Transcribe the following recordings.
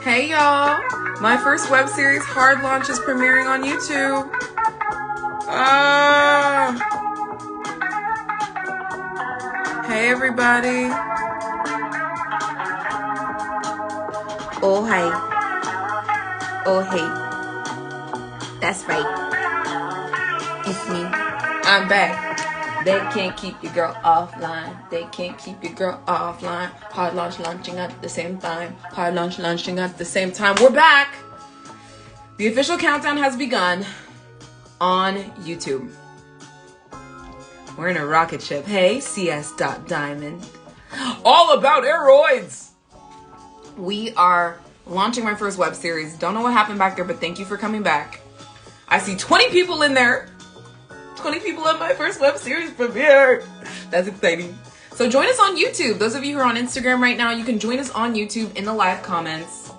Hey y'all, my first web series Hard Launch is premiering on YouTube. Hey everybody. Oh hi. Oh hey. That's right. It's me. I'm back. They can't keep your girl offline. They can't keep your girl offline. Hard Launch launching at the same time. Hard Launch launching at the same time. We're back. The official countdown has begun on YouTube. We're in a rocket ship. Hey, CS.Diamond. All about aeroids. We are launching my first web series. Don't know what happened back there, but thank you for coming back. I see 20 people in there. 20 people at my first web series premiere. That's exciting. So join us on YouTube. Those of you who are on Instagram right now, you can join us on YouTube in the live comments.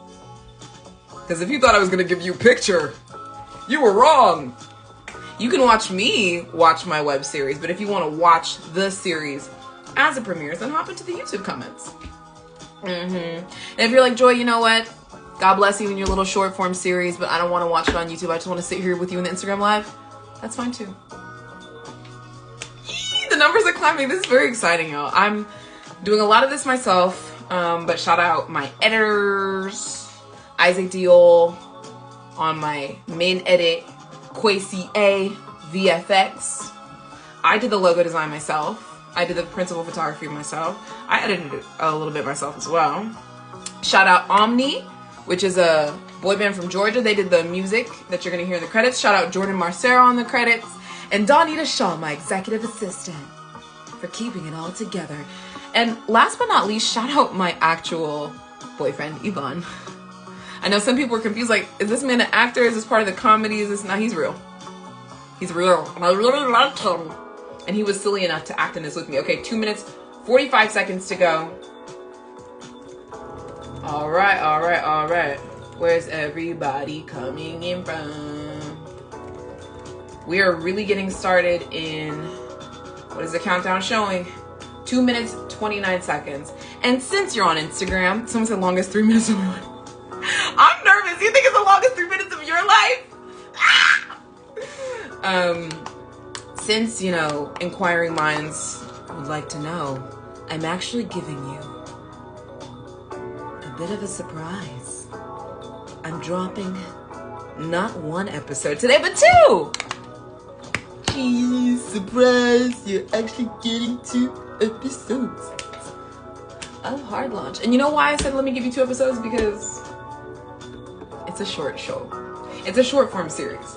Because if you thought I was going to give you a picture, you were wrong. You can watch me watch my web series, but if you want to watch the series as it premieres, then hop into the YouTube comments. And if you're like, Joy, you know what? God bless you in your little short form series, but I don't want to watch it on YouTube. I just want to sit here with you in the Instagram live. That's fine too. Yee, the numbers are climbing. This is very exciting, y'all. I'm doing a lot of this myself, but shout out my editors, Isaac Diol on my main edit, Kwesi A, VFX. I did the logo design myself. I did the principal photography myself. I edited it a little bit myself as well. Shout out Omni, which is a boy band from Georgia. They did the music that you're gonna hear in the credits. Shout out Jordan Marcero on the credits. And Donita Shaw, my executive assistant, for keeping it all together. And last but not least, shout out my actual boyfriend, Yvonne. I know some people were confused, like, is this man an actor? Is this part of the comedy? Is this not? He's real. He's real. And I really liked him. And he was silly enough to act in this with me. Okay, 2 minutes, 45 seconds to go. All right. Where's everybody coming in from? We are really getting started in, what is the countdown showing? 2 minutes, 29 seconds. And since you're on Instagram, someone said longest 3 minutes of my life. I'm nervous. You think it's the longest 3 minutes of your life? Since, you know, inquiring minds would like to know, I'm actually giving you a bit of a surprise. I'm dropping not one episode today, but 2! Jeez, surprise, you're actually getting 2 episodes of Hard Launch. And you know why I said let me give you 2 episodes? Because it's a short show. It's a short form series.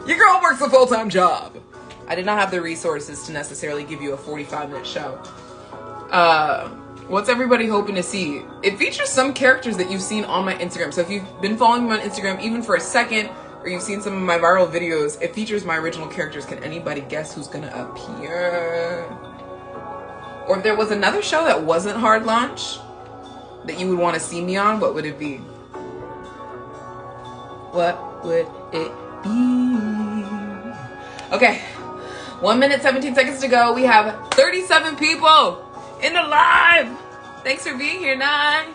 Your girl works a full-time job. I did not have the resources to necessarily give you a 45-minute show. What's everybody hoping to see? It features some characters that you've seen on my Instagram. So if you've been following me on Instagram even for a second, or you've seen some of my viral videos, it features my original characters. Can anybody guess who's gonna appear? Or if there was another show that wasn't Hard Launch that you would want to see me on, what would it be? What would it be? Okay, 1 minute, 17 seconds to go. We have 37 people in the live. Thanks for being here, 9.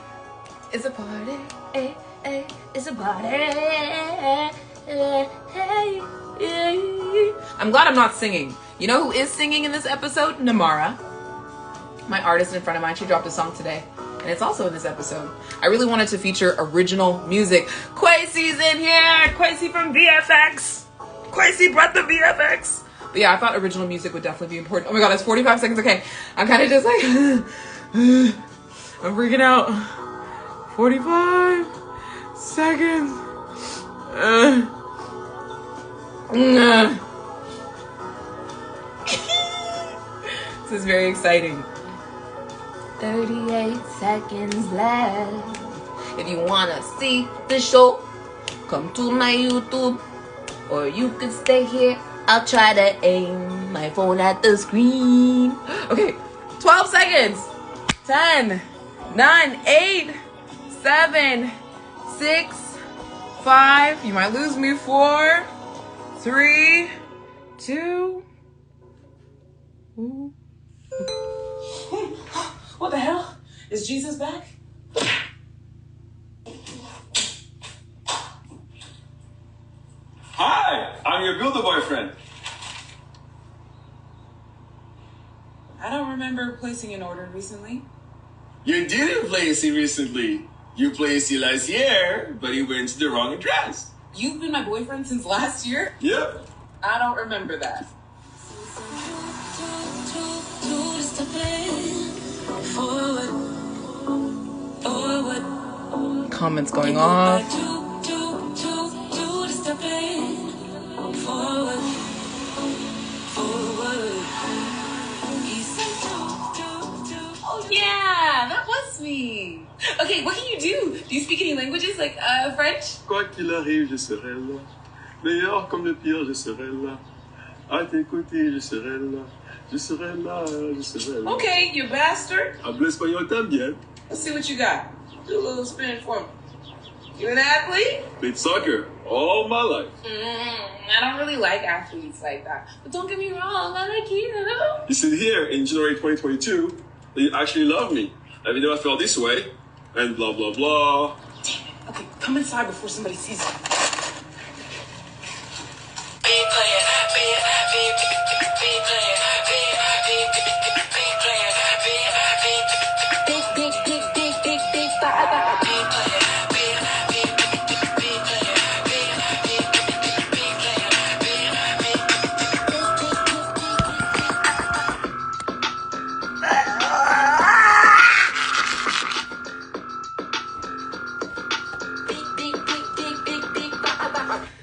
It's a party. Hey, hey, it's a party. Hey, hey, hey. I'm glad I'm not singing. You know who is singing in this episode? Namara, my artist in front of mine. She dropped a song today, and it's also in this episode. I really wanted to feature original music. Kwesi's in here. Kwesi from VFX. Kwesi brought the VFX. But yeah, I thought original music would definitely be important. Oh my god, it's 45 seconds. Okay, I'm kind of just like, I'm freaking out. 45 seconds. This is very exciting. 38 seconds left. If you wanna see the show, come to my YouTube, or you can stay here. I'll try to aim my phone at the screen. Okay, 12 seconds. 10, 9, 8, 7, 6, 5. You might lose me. 4, 3, 2. What the hell? Is Jesus back? I'm your builder boyfriend. I don't remember placing an order recently. You didn't place it recently. You placed it last year, but it went to the wrong address. You've been my boyfriend since last year? Yep. I don't remember that. Comments going off. Oh yeah, that was me. Okay, what can you do? Do you speak any languages like French? Quoi qu'il arrive, je serai là. Meilleur comme le pire, je serai là. À tes côtés, je serai là. Je serai là, je serai là. Okay, you bastard. Hablo español también. Let's see what you got. Do a little spin for me. You an athlete? Played soccer all my life. I don't really like athletes like that. But don't get me wrong, I like you. You said here in January 2022 that you actually love me. I mean, never felt this way. And blah, blah, blah. Damn it. Okay, come inside before somebody sees you.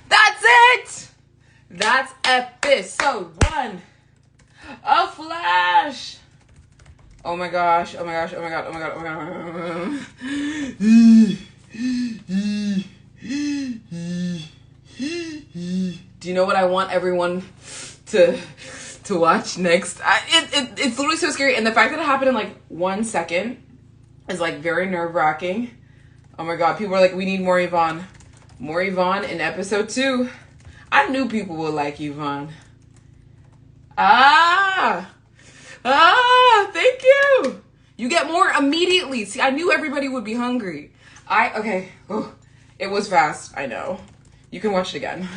That's it! That's episode 1 of Flash! Oh my gosh, oh my gosh, oh my god, oh my god, oh my god. Do you know what I want everyone to watch next? It's literally so scary, and the fact that it happened in like 1 second is like very nerve-wracking. Oh my god, people are like, we need more Yvonne. More Yvonne in episode 2. I knew people would like Yvonne. Thank you. You get more immediately. See, I knew everybody would be hungry. Okay. Oh, it was fast. I know. You can watch it again.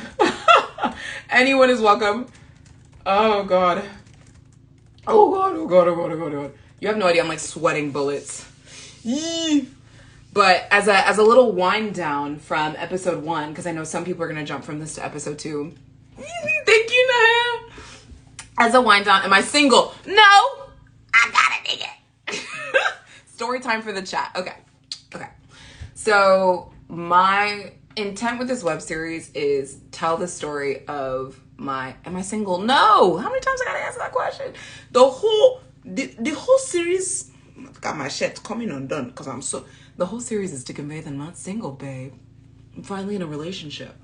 Anyone is welcome. Oh god. Oh god, oh god, oh god, oh god, oh god. You have no idea, I'm like sweating bullets. Yee. But as a little wind down from episode 1, because I know some people are going to jump from this to episode 2. Thank you, Naya. As a wind down, am I single? No! I got a nigga. Story time for the chat. Okay. So my intent with this web series is tell the story of am I single? No! How many times I got to answer that question? The whole series, got my shit coming undone because the whole series is to convey that I'm not single, babe. I'm finally in a relationship.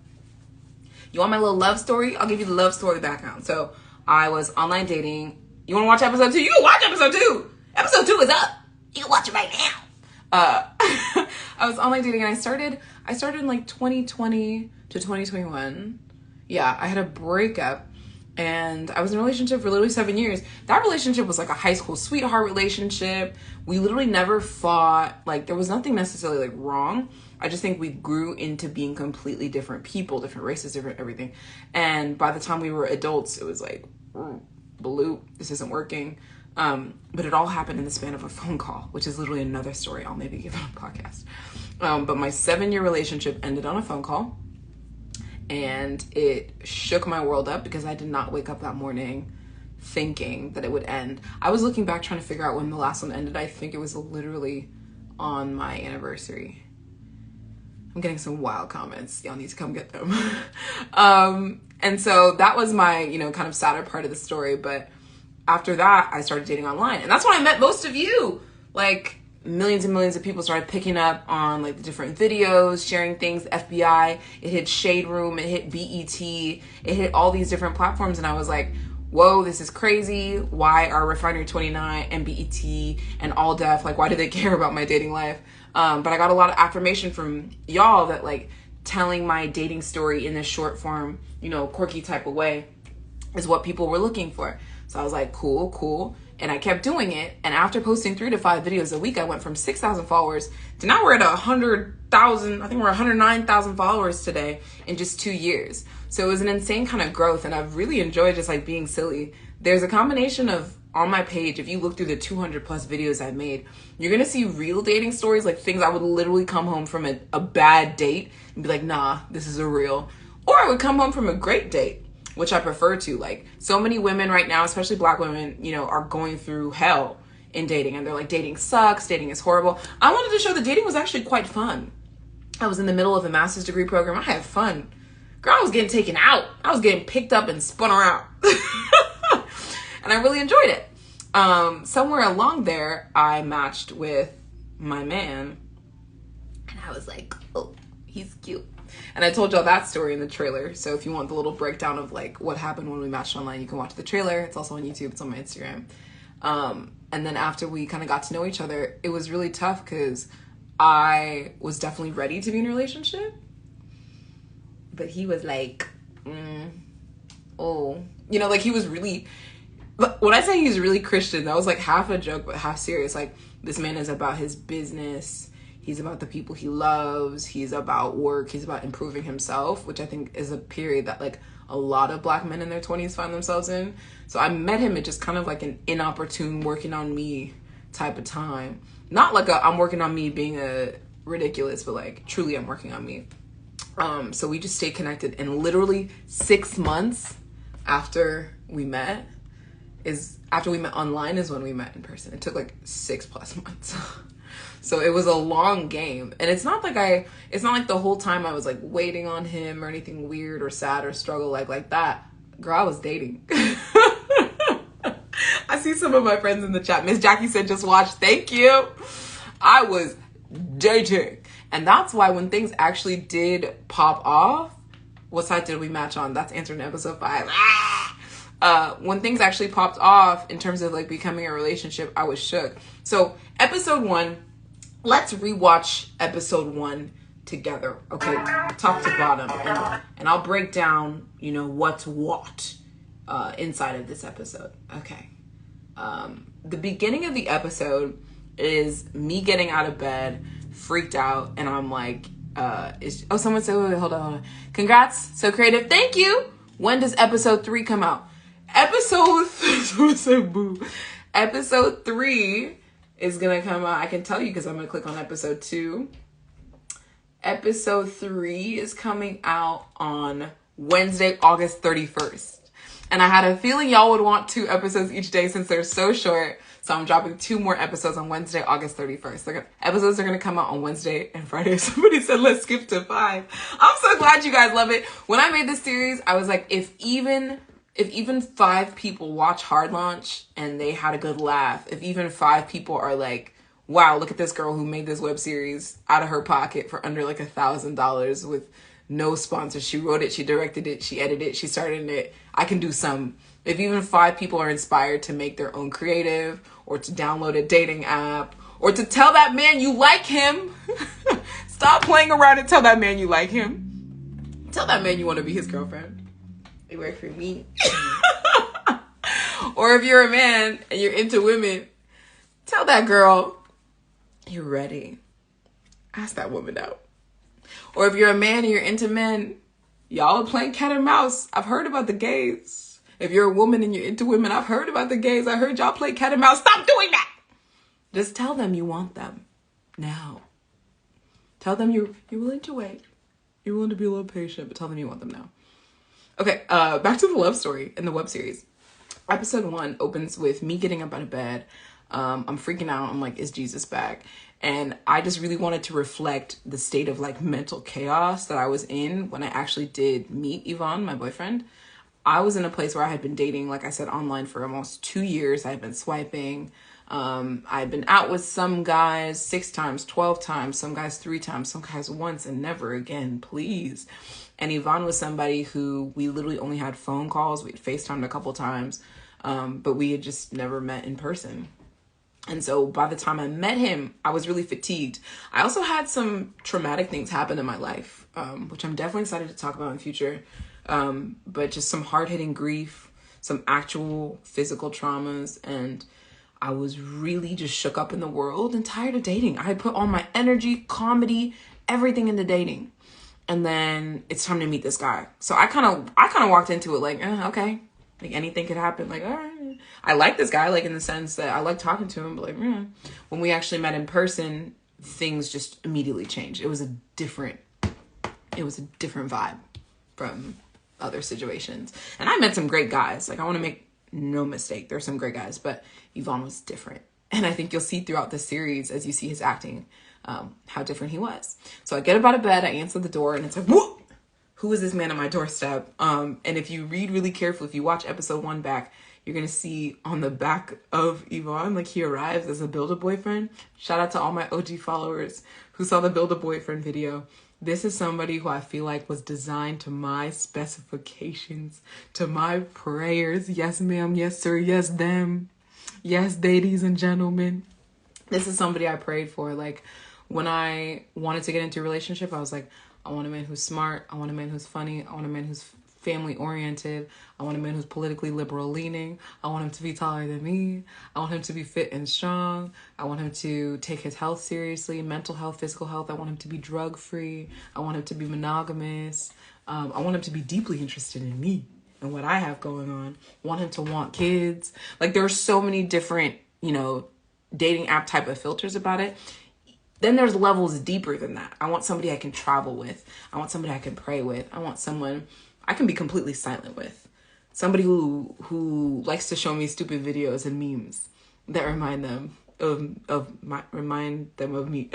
You want my little love story? I'll give you the love story background. So I was online dating. You want to watch episode 2? You can watch episode 2. Episode 2 is up. You can watch it right now. I was online dating and I started in like 2020 to 2021. Yeah, I had a breakup. And I was in a relationship for literally 7 years. That relationship was like a high school sweetheart relationship. We literally never fought. Like, there was nothing necessarily like wrong. I just think we grew into being completely different people, different races, different everything. And by the time we were adults, it was like, bloop, this isn't working. But it all happened in the span of a phone call, which is literally another story. I'll maybe give it a podcast. But my 7-year relationship ended on a phone call. And it shook my world up because I did not wake up that morning thinking that it would end. I was looking back trying to figure out when the last one ended. I think it was literally on my anniversary. I'm getting some wild comments. Y'all need to come get them. And so that was my, kind of sadder part of the story. But after that, I started dating online. And that's when I met most of you. Like, millions and millions of people started picking up on like the different videos, sharing things. FBI, it hit Shade Room, it hit BET, it hit all these different platforms, and I was like, whoa, this is crazy. Why are Refinery 29 and BET and All Def, like, why do they care about my dating life? But I got a lot of affirmation from y'all that like telling my dating story in this short form, quirky type of way is what people were looking for. So I was like, cool. And I kept doing it. And after posting 3 to 5 videos a week, I went from 6,000 followers to now we're at 100,000. I think we're 109,000 followers today in just 2 years. So it was an insane kind of growth. And I've really enjoyed just like being silly. There's a combination of, on my page, if you look through the 200 plus videos I've made, you're going to see real dating stories, like things I would literally come home from a bad date and be like, nah, this is a real. Or I would come home from a great date, which I prefer to. Like, so many women right now, especially Black women, you know, are going through hell in dating. And they're like, dating sucks, dating is horrible. I wanted to show that dating was actually quite fun. I was in the middle of a master's degree program. I had fun. Girl, I was getting taken out. I was getting picked up and spun around. And I really enjoyed it. Somewhere along there, I matched with my man. And I was like, oh, he's cute. And I told y'all that story in the trailer. So if you want the little breakdown of like what happened when we matched online, you can watch the trailer. It's also on YouTube. It's on my Instagram. And then after we kind of got to know each other, it was really tough because I was definitely ready to be in a relationship. But he was like, oh, you know, like he was really, but when I say he's really Christian, that was like half a joke, but half serious. Like, this man is about his business. He's about the people he loves. He's about work. He's about improving himself, which I think is a period that like a lot of Black men in their 20s find themselves in. So I met him at just kind of like an inopportune working on me type of time. Not like I'm working on me being a ridiculous, but like truly I'm working on me. So we just stayed connected, and literally 6 months after we met online is when we met in person. It took like 6+ months. So it was a long game. And it's not like the whole time I was like waiting on him or anything weird or sad or struggle like that. Girl, I was dating. I see some of my friends in the chat. Miss Jackie said, just watch. Thank you. I was dating. And that's why when things actually did pop off, what side did we match on? That's answered in episode 5. When things actually popped off in terms of like becoming a relationship, I was shook. So episode 1, let's rewatch episode 1 together. Okay, top to bottom. And I'll break down, you know, what's what inside of this episode. Okay. The beginning of the episode is me getting out of bed, freaked out, and I'm like, someone said, wait, hold on. Congrats, so creative. Thank you. When does episode 3 come out? Episode 3 is gonna come out. I can tell you because I'm gonna click on episode 2. Episode 3 is coming out on Wednesday, August 31st. And I had a feeling y'all would want 2 episodes each day since they're so short. So I'm dropping 2 more episodes on Wednesday, August 31st. Episodes are going to come out on Wednesday and Friday. Somebody said, let's skip to 5. I'm so glad you guys love it. When I made this series, I was like, if even 5 people watch Hard Launch and they had a good laugh, if even 5 people are like, wow, look at this girl who made this web series out of her pocket for under like $1,000 with no sponsors. She wrote it, she directed it, she edited it, she started it. I can do some. If even 5 people are inspired to make their own creative or to download a dating app or to tell that man you like him, stop playing around and tell that man you like him. Tell that man you want to be his girlfriend. They work for me. Or if you're a man and you're into women, tell that girl you're ready. Ask that woman out. Or if you're a man and you're into men, y'all are playing cat and mouse. I've heard about the gays. If you're a woman and you're into women, I've heard about the gays. I heard y'all play cat and mouse. Stop doing that. Just tell them you want them now. Tell them you're willing to wait. You're willing to be a little patient, but tell them you want them now. Okay, back to the love story in the web series. Episode 1 opens with me getting up out of bed. I'm freaking out. I'm like, is Jesus back? And I just really wanted to reflect the state of like mental chaos that I was in when I actually did meet Yvonne, my boyfriend. I was in a place where I had been dating, like I said, online for almost 2 years. I had been swiping. I'd been out with some guys 6 times, 12 times, some guys 3 times, some guys once, and never again, please. And Yvonne was somebody who we literally only had phone calls. We'd FaceTimed a couple times, but we had just never met in person. And so by the time I met him, I was really fatigued. I also had some traumatic things happen in my life, which I'm definitely excited to talk about in the future. But just some hard-hitting grief, some actual physical traumas. And I was really just shook up in the world and tired of dating. I had put all my energy, comedy, everything into dating. And then it's time to meet this guy. So I kind of walked into it like, okay, like anything could happen. Like, all right. I like this guy, like in the sense that I like talking to him, but like, when we actually met in person, things just immediately changed. It was a different vibe from other situations. And I met some great guys. Like, I want to make no mistake, there's some great guys, but Yvonne was different. And I think you'll see throughout the series, as you see his acting, how different he was. So I get up out of bed, I answer the door, and it's like, whoa, who is this man on my doorstep? And if you read really carefully, if you watch episode 1 back, you're going to see on the back of Yvonne, like he arrives as a Build-A-Boyfriend. Shout out to all my OG followers who saw the Build-A-Boyfriend video. This is somebody who I feel like was designed to my specifications, to my prayers. Yes, ma'am. Yes, sir. Yes, them. Yes, ladies and gentlemen. This is somebody I prayed for. Like, when I wanted to get into a relationship, I was like, I want a man who's smart. I want a man who's funny. I want a man who's family oriented. I want a man who's politically liberal leaning. I want him to be taller than me. I want him to be fit and strong. I want him to take his health seriously, mental health, physical health. I want him to be drug free. I want him to be monogamous. I want him to be deeply interested in me and what I have going on. I want him to want kids. Like, there are so many different, dating app type of filters about it. Then there's levels deeper than that. I want somebody I can travel with. I want somebody I can pray with. I want someone I can be completely silent with. Somebody who likes to show me stupid videos and memes that remind them of me.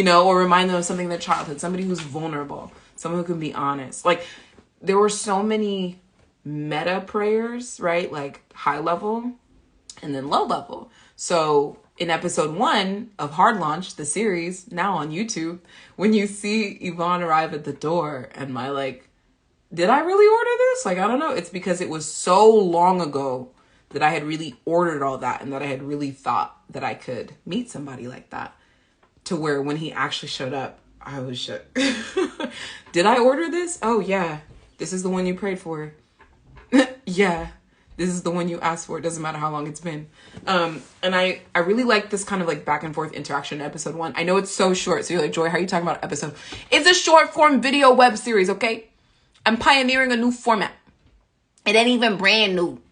Or remind them of something in their childhood. Somebody who's vulnerable. Someone who can be honest. Like, there were so many meta prayers, right? Like high level and then low level. So in episode 1 of Hard Launch, the series, now on YouTube, when you see Yvonne arrive at the door and my did I really order this? I don't know. It's because it was so long ago that I had really ordered all that and that I had really thought that I could meet somebody like that, to where when he actually showed up, I was shook. Did I order this? Oh, yeah. This is the one you prayed for. Yeah. This is the one you asked for. It doesn't matter how long it's been. And I really like this kind of back and forth interaction in episode 1. I know it's so short. So you're like, Joy, how are you talking about episode? It's a short form video web series, okay? I'm pioneering a new format. It ain't even brand new.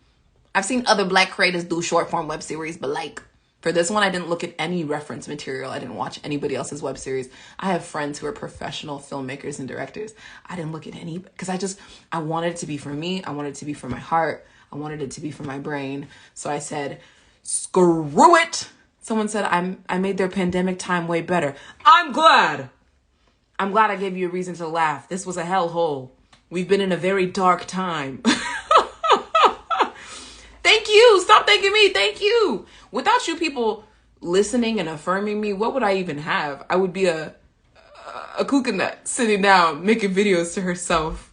I've seen other Black creators do short form web series, but for this one, I didn't look at any reference material. I didn't watch anybody else's web series. I have friends who are professional filmmakers and directors. I didn't look at any, because I wanted it to be for me. I wanted it to be for my heart. I wanted it to be for my brain. So I said, screw it. Someone said, I made their pandemic time way better. I'm glad I gave you a reason to laugh. This was a hellhole. We've been in a very dark time. Thank you. Stop thanking me. Thank you. Without you people listening and affirming me, what would I even have? I would be a coconut sitting down making videos to herself.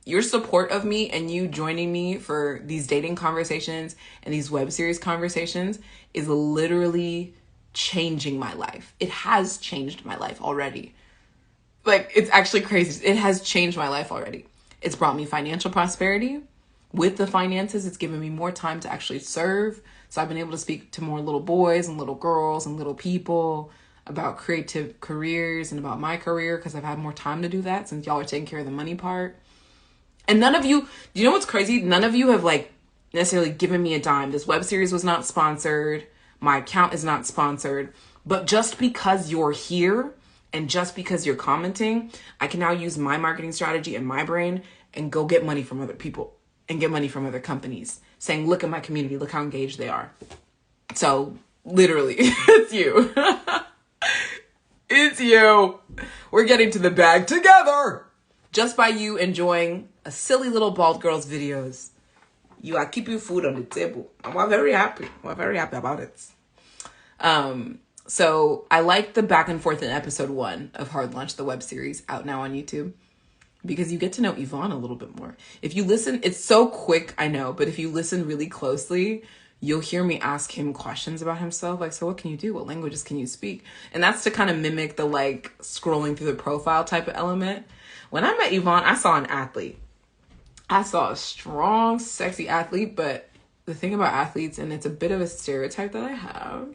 Your support of me and you joining me for these dating conversations and these web series conversations is literally changing my life. It has changed my life already. It's actually crazy. It has changed my life already. It's brought me financial prosperity. With the finances, it's given me more time to actually serve. So I've been able to speak to more little boys and little girls and little people about creative careers and about my career, because I've had more time to do that since y'all are taking care of the money part. And none of you, you know what's crazy? None of you have necessarily given me a dime. This web series was not sponsored. My account is not sponsored. But just because you're here and just because you're commenting, I can now use my marketing strategy and my brain and go get money from other people and get money from other companies saying, look at my community, look how engaged they are. So literally, it's you. It's you. We're getting to the bag together. Just by you enjoying a silly little bald girl's videos. I keep you food on the table. I'm very happy. I'm very happy about it. So I like the back and forth in episode 1 of Hard Launch, the web series, out now on YouTube, because you get to know Yvonne a little bit more. If you listen, it's so quick, I know, but if you listen really closely, you'll hear me ask him questions about himself. So what can you do? What languages can you speak? And that's to kind of mimic the scrolling through the profile type of element. When I met Yvonne, I saw an athlete. I saw a strong, sexy athlete, but the thing about athletes, and it's a bit of a stereotype that I have,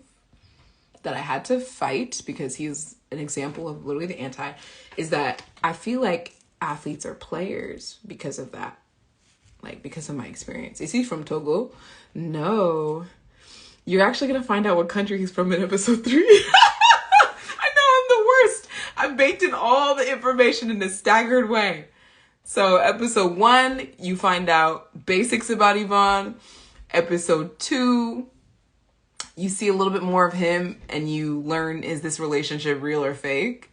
that I had to fight because he's an example of literally the anti, is that I feel like athletes are players because of that. Like, because of my experience. Is he from Togo? No. You're actually going to find out what country he's from in episode 3. I know, I'm the worst. I baked in all the information in a staggered way. So episode 1, you find out basics about Yvonne. Episode 2, you see a little bit more of him and you learn, is this relationship real or fake?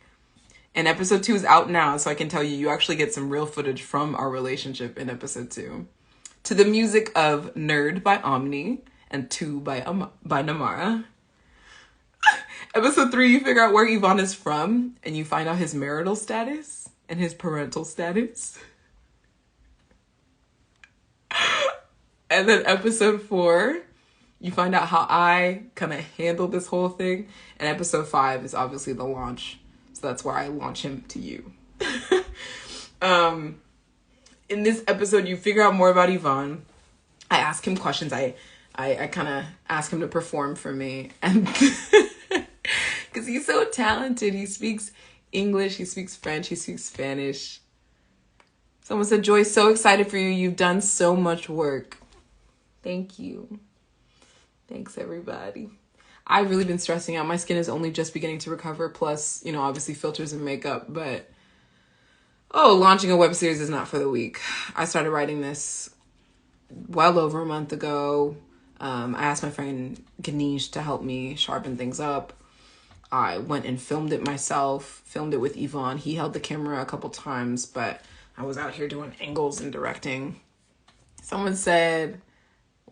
And episode 2 is out now, so I can tell you, you actually get some real footage from our relationship in episode 2. To the music of Nerd by Omni and 2 by Namara. Episode 3, you figure out where Yvonne is from and you find out his marital status and his parental status. And then episode 4, you find out how I kind of handled this whole thing. And episode 5 is obviously the launch. So that's where I launch him to you. In this episode, you figure out more about Yvonne. I ask him questions. I kind of ask him to perform for me. And because he's so talented. He speaks English, he speaks French, he speaks Spanish. Someone said, Joy, so excited for you. You've done so much work. Thank you. Thanks, everybody. I've really been stressing out. My skin is only just beginning to recover. Plus, you know, obviously filters and makeup. But, launching a web series is not for the weak. I started writing this well over a month ago. I asked my friend Ganesh to help me sharpen things up. I went and filmed it myself. Filmed it with Yvonne. He held the camera a couple times. But I was out here doing angles and directing. Someone said,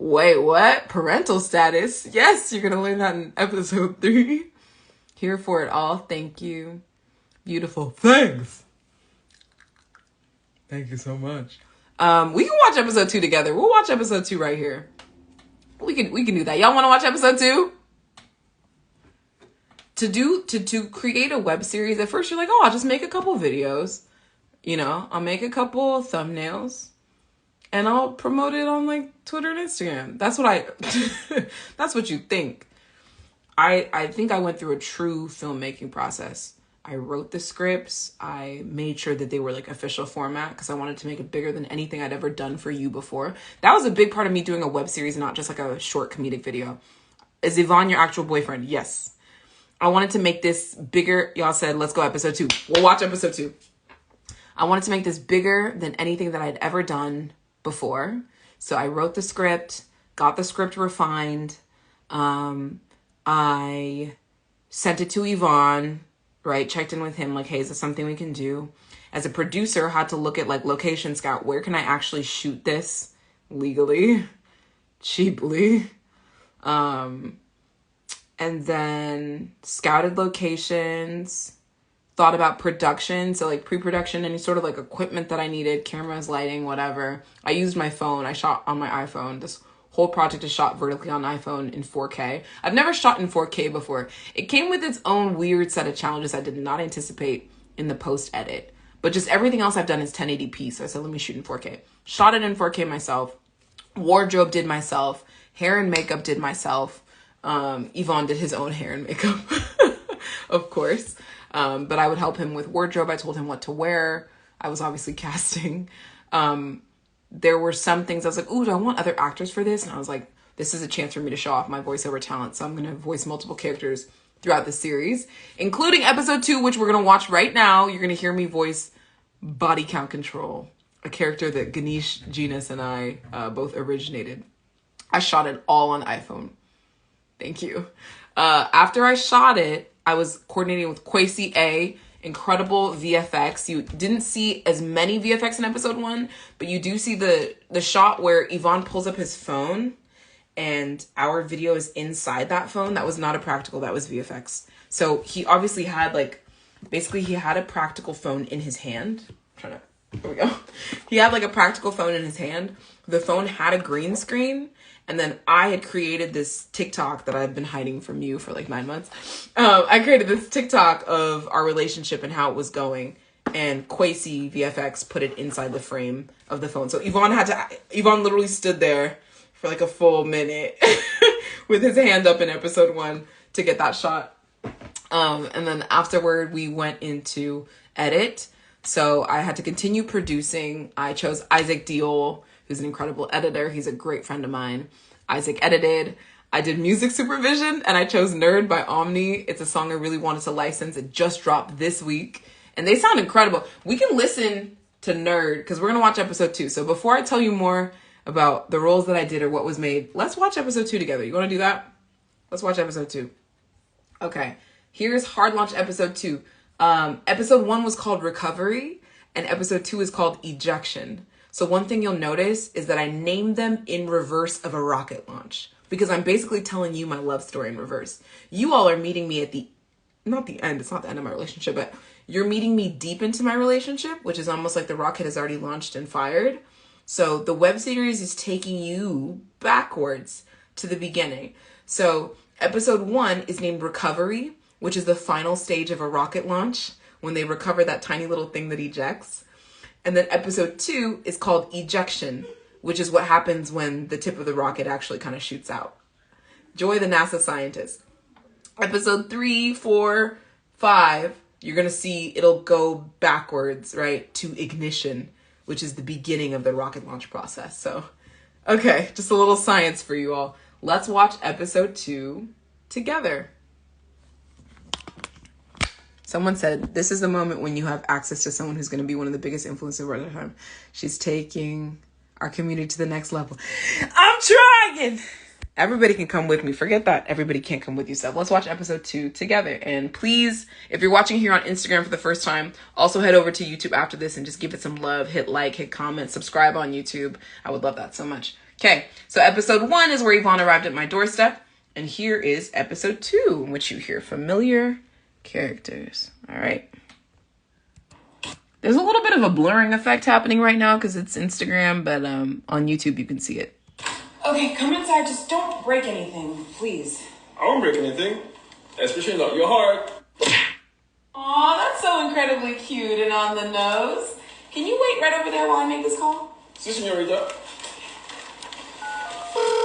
wait, what? Parental status? Yes, you're going to learn that in episode 3. Here for it all. Thank you. Beautiful. Thanks. Thank you so much. We can watch episode 2 together. We'll watch episode 2 right here. We can do that. Y'all want to watch episode 2? To create a web series, at first you're like, I'll just make a couple videos. You know, I'll make a couple thumbnails. And I'll promote it on like Twitter and Instagram. That's what you think. I think I went through a true filmmaking process. I wrote the scripts. I made sure that they were like official format because I wanted to make it bigger than anything I'd ever done for you before. That was a big part of me doing a web series, not just like a short comedic video. Is Yvonne your actual boyfriend? Yes. I wanted to make this bigger. Y'all said, let's go episode 2. We'll watch episode 2. I wanted to make this bigger than anything that I'd ever done before. So I wrote the script, got the script refined. I sent it to Yvonne, right? Checked in with him like, hey, is this something we can do? As a producer, had to look at like location scout. Where can I actually shoot this legally, cheaply? And then scouted locations, thought about production. So like pre-production, any sort of like equipment that I needed, cameras, lighting, whatever. I used my phone. I shot on my iPhone. This whole project is shot vertically on iPhone in 4K. I've never shot in 4K before. It came with its own weird set of challenges I did not anticipate in the post edit. But just everything else I've done is 1080p. So I said, let me shoot in 4K. Shot it in 4K myself. Wardrobe did myself. Hair and makeup did myself. Yvonne did his own hair and makeup, of course. But I would help him with wardrobe. I told him what to wear. I was obviously casting. There were some things I was like, ooh, do I want other actors for this? And I was like, this is a chance for me to show off my voiceover talent. So I'm going to voice multiple characters throughout the series, including episode 2, which we're going to watch right now. You're going to hear me voice Body Count Control, a character that Ganesh, Genus, and I both originated. I shot it all on iPhone. Thank you. After I shot it, I was coordinating with Kwesi A, incredible VFX. You didn't see as many VFX in episode 1, but you do see the shot where Yvonne pulls up his phone and our video is inside that phone. That was not a practical, that was VFX. So he obviously had he had a practical phone in his hand. Here we go. He had like a practical phone in his hand. The phone had a green screen. And then I had created this TikTok that I've been hiding from you for like 9 months. I created this TikTok of our relationship and how it was going. And Kwesi VFX put it inside the frame of the phone. So Yvonne literally stood there for like a full minute with his hand up in episode 1 to get that shot. And then afterward, we went into edit. So I had to continue producing. I chose Isaac Diol, who's an incredible editor. He's a great friend of mine. Isaac edited. I did music supervision, and I chose Nerd by Omni. It's a song I really wanted to license. It just dropped this week, and they sound incredible. We can listen to Nerd, because we're going to watch episode 2. So before I tell you more about the roles that I did or what was made, let's watch episode 2 together. You want to do that? Let's watch episode 2. Okay, here's Hard Launch episode 2. Episode 1 was called Recovery, and episode 2 is called Ejection. So one thing you'll notice is that I named them in reverse of a rocket launch, because I'm basically telling you my love story in reverse. You all are meeting me at not the end, it's not the end of my relationship, but you're meeting me deep into my relationship, which is almost like the rocket has already launched and fired. So the web series is taking you backwards to the beginning. So episode 1 is named Recovery, which is the final stage of a rocket launch, when they recover that tiny little thing that ejects. And then episode 2 is called Ejection, which is what happens when the tip of the rocket actually kind of shoots out. Joy, the NASA scientist. Episode 3, 4, 5, you're going to see it'll go backwards, right, to Ignition, which is the beginning of the rocket launch process. So, okay, just a little science for you all. Let's watch episode 2 together. Someone said, this is the moment when you have access to someone who's going to be one of the biggest influencers of our time. She's taking our community to the next level. I'm trying. Everybody can come with me. Forget that everybody can't come with you. So let's watch episode 2 together. And please, if you're watching here on Instagram for the first time, also head over to YouTube after this and just give it some love. Hit like, hit comment, subscribe on YouTube. I would love that so much. Okay, so episode 1 is where Yvonne arrived at my doorstep. And here is episode 2, in which you hear familiar characters. All right. There's a little bit of a blurring effect happening right now because it's Instagram, but on YouTube you can see it. Okay, come inside. Just don't break anything, please. I won't break anything. Especially not your heart. Aw, that's so incredibly cute and on the nose. Can you wait right over there while I make this call? Si, señorita.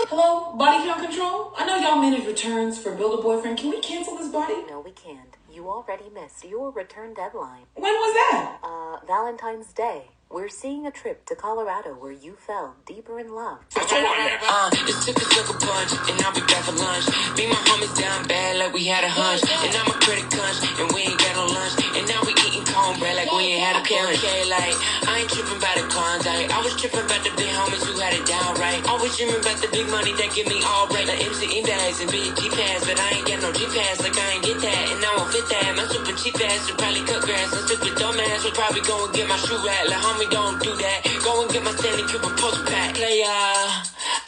Hello, body count control? I know y'all manage returns for Build a Boyfriend. Can we cancel this body? No, we can't. You already missed your return deadline. When was that? Valentine's Day. We're seeing a trip to Colorado where you fell deeper in love. It took a sucker punch, and I'll be back for lunch. Me and my homies down bad like we had a hunch. And I'm a credit crunch, and we ain't got no lunch. And now we eating cornbread like we ain't had a parent. Okay, like, I ain't tripping about the Klondike. I was tripping about the big homies who had it down right. Always dreaming about the big money that give me all right. Like MC bags and big G-Pads, but I ain't got no G-Pads. Like I ain't get that, and I won't fit that. My super cheap ass would probably cut grass. My super dumb ass would probably go and get my shoe rack. Like, homie, don't do that. Go and get my Stanley Cooper post pack. Play,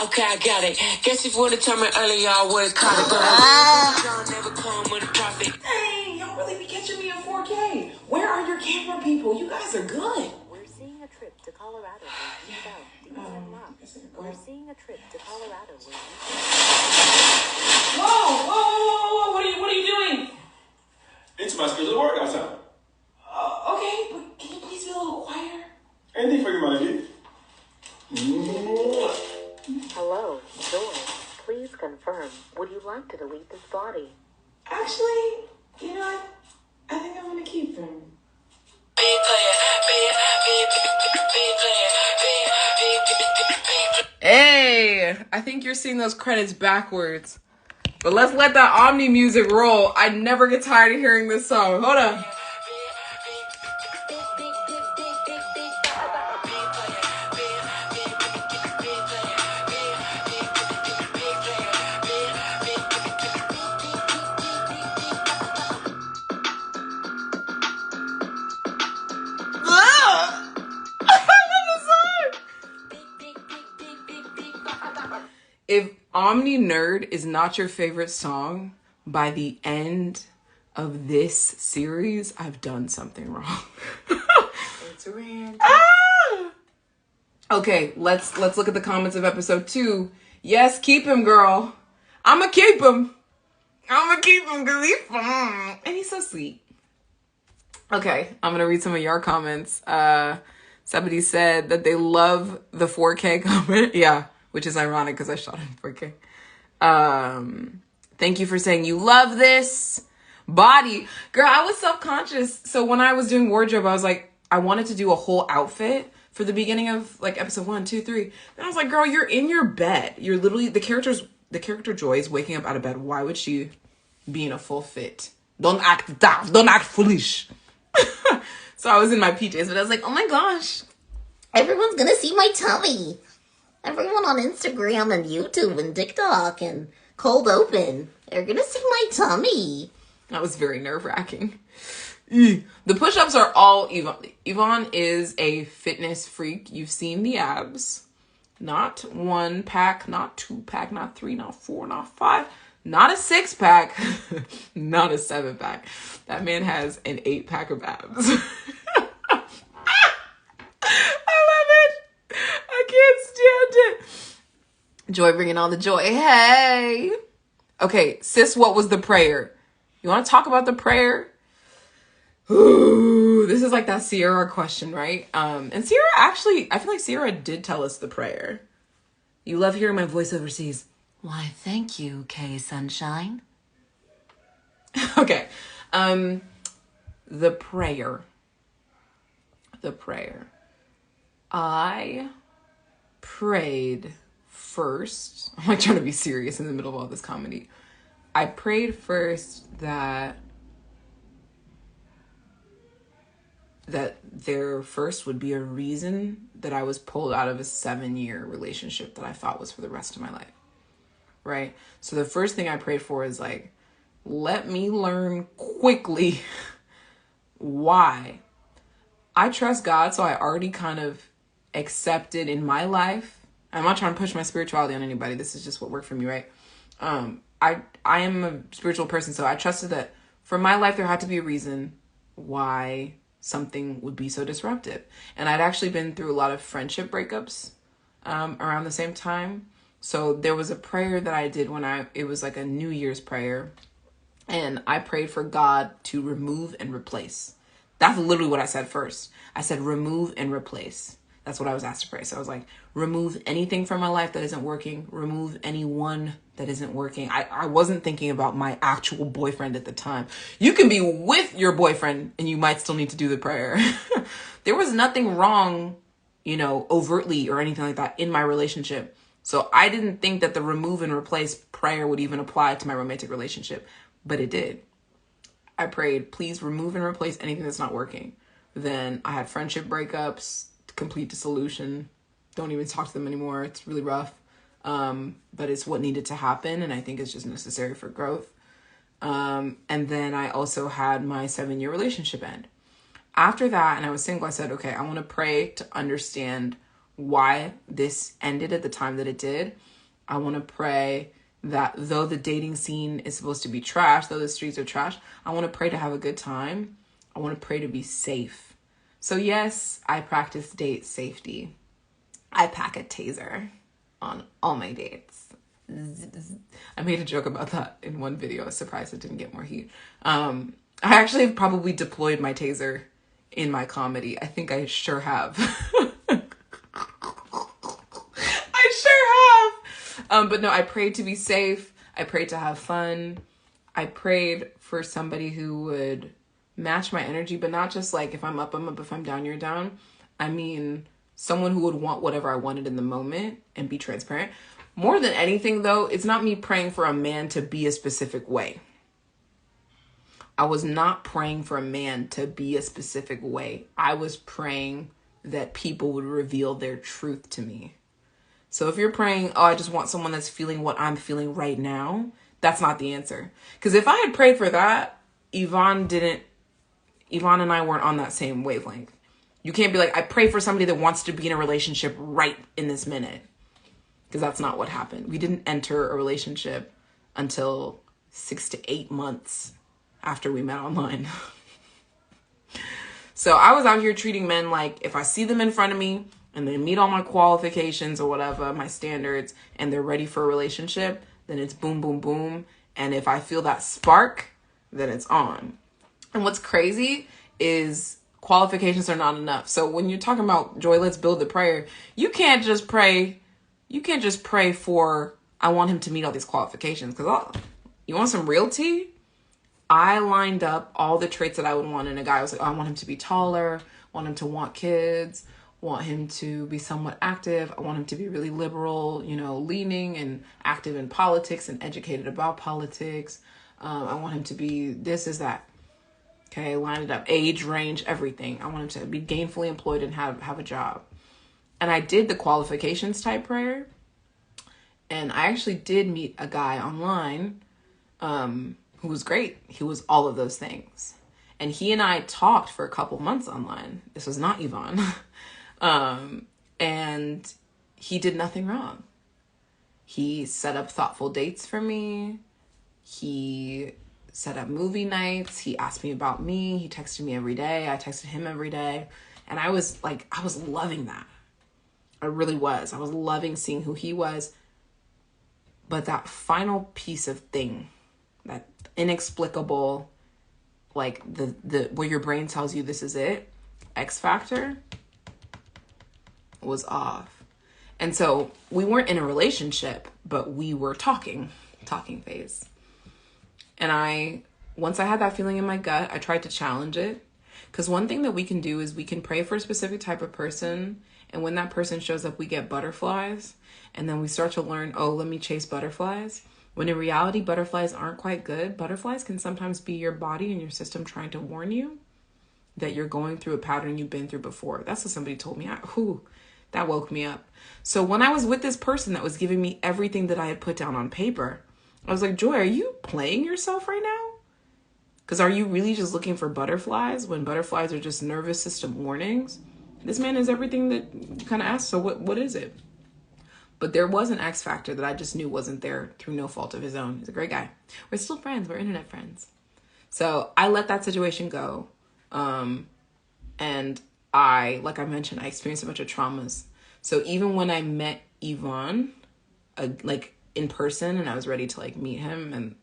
okay, I got it. Guess if you would've told me earlier, I would've caught it. But John never come with a profit. Dang, y'all really be catching me in 4K. Where are your camera people? You guys are good. We're seeing a trip to Colorado where you fell deeper in love. We're seeing a trip to Colorado where you fell. Whoa. What are you doing? It's my schedule work outside. Okay, but can you please be a little quieter? Anything for you, my lady. Hello, Joy. Please confirm. Would you like to delete this body? Actually, you know what? I think I'm gonna keep them. Hey, I think you're seeing those credits backwards. But let's let that Omni music roll. I never get tired of hearing this song. Hold on. If Omni Nerd is not your favorite song by the end of this series, I've done something wrong. It's random. Okay, let's look at the comments of episode 2. Yes, keep him, girl. I'ma keep him. I'ma keep him because he's fun. And he's so sweet. Okay, I'm gonna read some of your comments. Somebody said that they love the 4K comment. Yeah. which is ironic because I shot it in 4K. Thank you for saying you love this body. Girl, I was self-conscious. So when I was doing wardrobe, I was like, I wanted to do a whole outfit for the beginning of like episode 1, 2, 3. And I was like, girl, you're in your bed. You're literally, the character Joy is waking up out of bed. Why would she be in a full fit? Don't act daft. Don't act foolish. So I was in my PJs, but I was like, oh my gosh, Everyone's gonna see my tummy. Everyone on Instagram and YouTube and TikTok and Cold Open, they're gonna see my tummy. that was very nerve-wracking. The push-ups are all Yvonne. Yvonne is a fitness freak. You've seen the abs. Not 1-pack, not 2-pack, not 3, not 4, not 5, not a 6-pack, not a 7-pack. That man has an 8-pack of abs. I love it. I can't stand it. Joy bringing all the joy. Hey. Okay, sis, what was the prayer? You want to talk about the prayer? Ooh, this is like that Sierra question, right? And Sierra actually, I feel like Sierra did tell us the prayer. You love hearing my voice overseas. Why, thank you, Kay Sunshine. Okay. The prayer. I prayed first. I'm like trying to be serious in the middle of all this comedy. I prayed first that there first would be a reason that I was pulled out of a 7-year relationship that I thought was for the rest of my life. Right? So the first thing I prayed for is like, let me learn quickly why. I trust God, so I already kind of accepted in my life. I'm not trying to push my spirituality on anybody. This is just what worked for me, right? I am a spiritual person, so I trusted that for my life there had to be a reason why something would be so disruptive. And I'd actually been through a lot of friendship breakups around the same time. So there was a prayer that I did it was like a New Year's prayer. And I prayed for God to remove and replace. That's literally what I said first. I said, remove and replace. That's what I was asked to pray. So I was like, remove anything from my life that isn't working. Remove anyone that isn't working. I wasn't thinking about my actual boyfriend at the time. You can be with your boyfriend and you might still need to do the prayer. There was nothing wrong, overtly or anything like that in my relationship. So I didn't think that the remove and replace prayer would even apply to my romantic relationship, but it did. I prayed, please remove and replace anything that's not working. Then I had friendship breakups, complete dissolution. Don't even talk to them anymore. It's really rough. But it's what needed to happen. And I think it's just necessary for growth. And then I also had my 7-year relationship end. After that, and I was single, I said, okay, I want to pray to understand why this ended at the time that it did. I want to pray that though the dating scene is supposed to be trash, though the streets are trash, I want to pray to have a good time. I want to pray to be safe. So yes, I practice date safety. I pack a taser on all my dates. I made a joke about that in one video. I was surprised it didn't get more heat. I actually have probably deployed my taser in my comedy. I think I sure have. But no, I prayed to be safe. I prayed to have fun. I prayed for somebody who would match my energy, but not just like if I'm up, I'm up. If I'm down, you're down. I mean, someone who would want whatever I wanted in the moment and be transparent. More than anything, though, it's not me praying for a man to be a specific way. I was not praying for a man to be a specific way. I was praying that people would reveal their truth to me. So if you're praying, oh, I just want someone that's feeling what I'm feeling right now, that's not the answer. Because if I had prayed for that, Yvonne and I weren't on that same wavelength. You can't be like, I pray for somebody that wants to be in a relationship right in this minute. Because that's not what happened. We didn't enter a relationship until 6 to 8 months after we met online. So I was out here treating men like if I see them in front of me, and they meet all my qualifications or whatever, my standards, and they're ready for a relationship, then it's boom, boom, boom. And if I feel that spark, then it's on. And what's crazy is qualifications are not enough. So when you're talking about, Joy, let's build the prayer, you can't just pray you can't just pray for, I want him to meet all these qualifications. Because you want some real tea? I lined up all the traits that I would want in a guy. I was like, oh, I want him to be taller, want him to want kids, want him to be somewhat active. I want him to be really liberal, leaning and active in politics and educated about politics. I want him to be this, is that. Okay, line it up. Age, range, everything. I want him to be gainfully employed and have a job. And I did the qualifications type prayer. And I actually did meet a guy online who was great. He was all of those things. And he and I talked for a couple months online. This was not Yvonne. And he did nothing wrong. He set up thoughtful dates for me. He set up movie nights. He asked me about me. He texted me every day. I texted him every day. And I was loving that. I really was. I was loving seeing who he was. But that final piece of thing, that inexplicable, like the where your brain tells you this is it, X factor, was off. And so we weren't in a relationship, but we were talking phase. And once I had that feeling in my gut, I tried to challenge it. Because one thing that we can do is we can pray for a specific type of person. And when that person shows up, we get butterflies. And then we start to learn, oh, let me chase butterflies. When in reality, butterflies aren't quite good. Butterflies can sometimes be your body and your system trying to warn you that you're going through a pattern you've been through before. That's what somebody told me. That woke me up. So when I was with this person that was giving me everything that I had put down on paper, I was like, Joy, are you playing yourself right now? Because are you really just looking for butterflies when butterflies are just nervous system warnings? This man is everything that you kind of asked. So what is it? But there was an X factor that I just knew wasn't there through no fault of his own. He's a great guy. We're still friends. We're internet friends. So I let that situation go. And like I mentioned, I experienced a bunch of traumas. So even when I met Yvonne, in person, and I was ready to meet him, and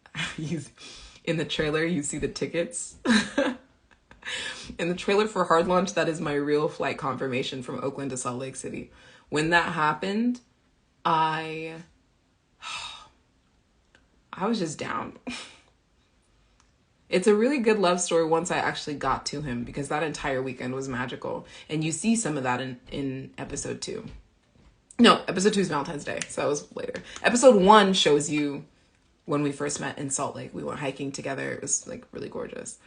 in the trailer, you see the tickets. In the trailer for Hard Launch, that is my real flight confirmation from Oakland to Salt Lake City. When that happened, I was just down. It's a really good love story once I actually got to him, because that entire weekend was magical. And you see some of that in episode 2. No, episode 2 is Valentine's Day, so that was later. Episode 1 shows you when we first met in Salt Lake. We went hiking together. It was really gorgeous.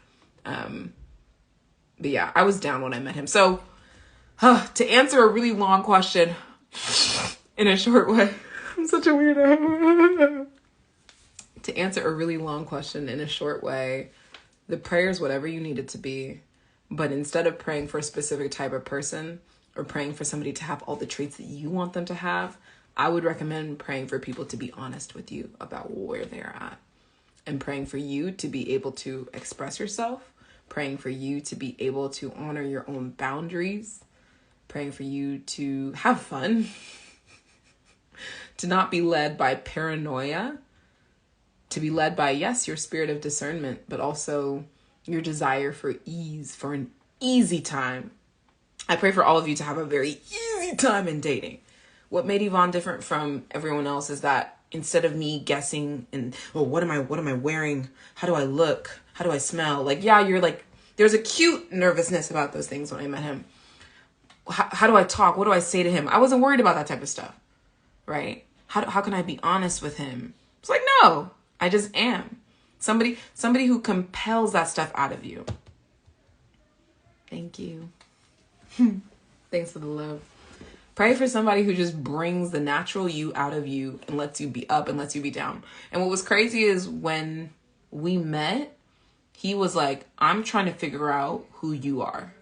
But yeah, I was down when I met him. So to answer a really long question in a short way, I'm such a weirdo. To answer a really long question in a short way, the prayer is whatever you need it to be. But instead of praying for a specific type of person or praying for somebody to have all the traits that you want them to have, I would recommend praying for people to be honest with you about where they're at. And praying for you to be able to express yourself. Praying for you to be able to honor your own boundaries. Praying for you to have fun. To not be led by paranoia. To be led by, yes, your spirit of discernment, but also your desire for ease, for an easy time. I pray for all of you to have a very easy time in dating. What made Yvonne different from everyone else is that instead of me guessing and, what am I wearing? How do I look? How do I smell? There's a cute nervousness about those things when I met him. How do I talk? What do I say to him? I wasn't worried about that type of stuff, right? How can I be honest with him? It's no, I just am. Somebody who compels that stuff out of you. Thank you. Thanks for the love. Pray for somebody who just brings the natural you out of you and lets you be up and lets you be down. And what was crazy is when we met, he was like, I'm trying to figure out who you are.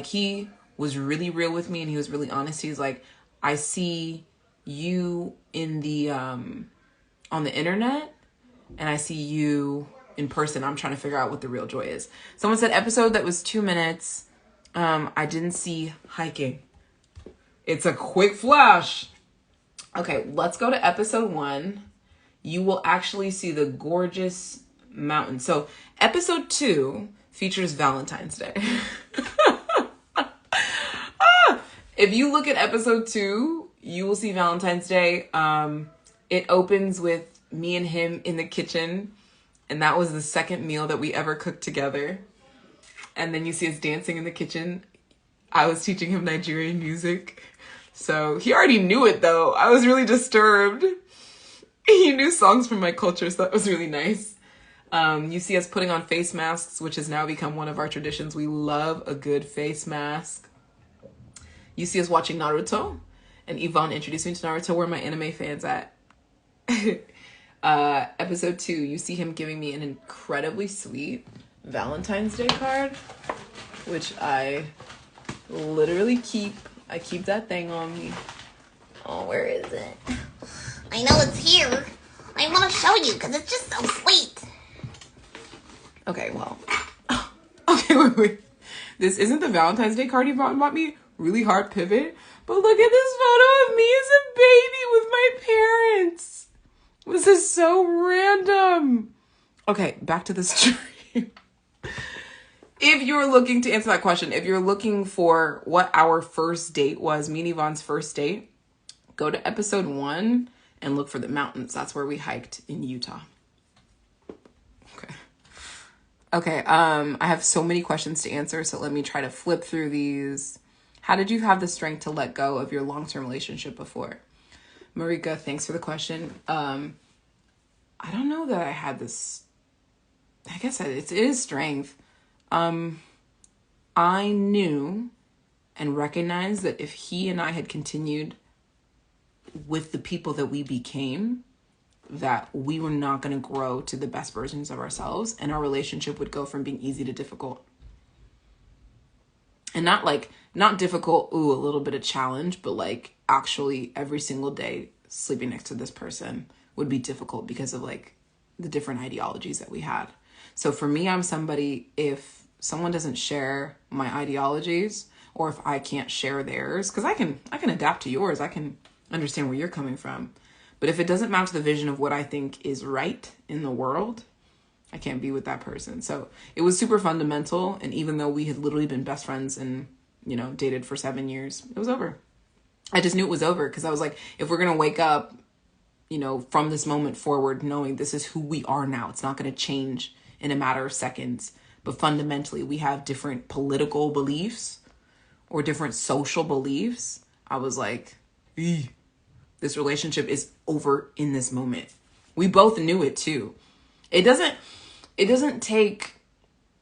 He was really real with me and he was really honest. He's like, I see you in the on the internet and I see you in person. I'm trying to figure out what the real Joy is. Someone said episode that was 2 minutes. I didn't see hiking. It's a quick flash. Okay, let's go to episode 1. You will actually see the gorgeous mountain. So episode 2 features Valentine's Day. If you look at episode 2, you will see Valentine's Day. It opens with me and him in the kitchen, and that was the second meal that we ever cooked together. And then you see us dancing in the kitchen. I was teaching him Nigerian music. So he already knew it though. I was really disturbed. He knew songs from my culture, so that was really nice. You see us putting on face masks, which has now become one of our traditions. We love a good face mask. You see us watching Naruto, and Yvonne introduced me to Naruto. Where are my anime fans at? Episode 2, you see him giving me an incredibly sweet Valentine's Day card, which I literally keep. I keep that thing on me. Oh, where is it? I know it's here. I want to show you because it's just so sweet. Okay, well. Okay, wait. This isn't the Valentine's Day card Yvonne bought me. Really hard pivot. But look at this photo of me as a baby with my parents. This is so random. Okay, back to the stream. If you're looking to answer that question, if you're looking for what our first date was, me and Yvonne's first date, go to episode 1 and look for the mountains. That's where we hiked in Utah. Okay, I have so many questions to answer, so let me try to flip through these. How did you have the strength to let go of your long-term relationship before? Marika, thanks for the question. I don't know that I had this. I guess it is strength. I knew and recognized that if he and I had continued with the people that we became, that we were not going to grow to the best versions of ourselves, and our relationship would go from being easy to difficult. And not difficult, ooh, a little bit of challenge, but like actually every single day sleeping next to this person would be difficult because of like the different ideologies that we had. So for me, I'm somebody, if someone doesn't share my ideologies, or if I can't share theirs, because I can adapt to yours, I can understand where you're coming from. But if it doesn't match the vision of what I think is right in the world, I can't be with that person. So it was super fundamental. And even though we had literally been best friends and, dated for 7 years, it was over. I just knew it was over because I was like, if we're going to wake up, from this moment forward, knowing this is who we are now, it's not going to change in a matter of seconds. But fundamentally, we have different political beliefs or different social beliefs. I was like, this relationship is over in this moment. We both knew it too. It doesn't take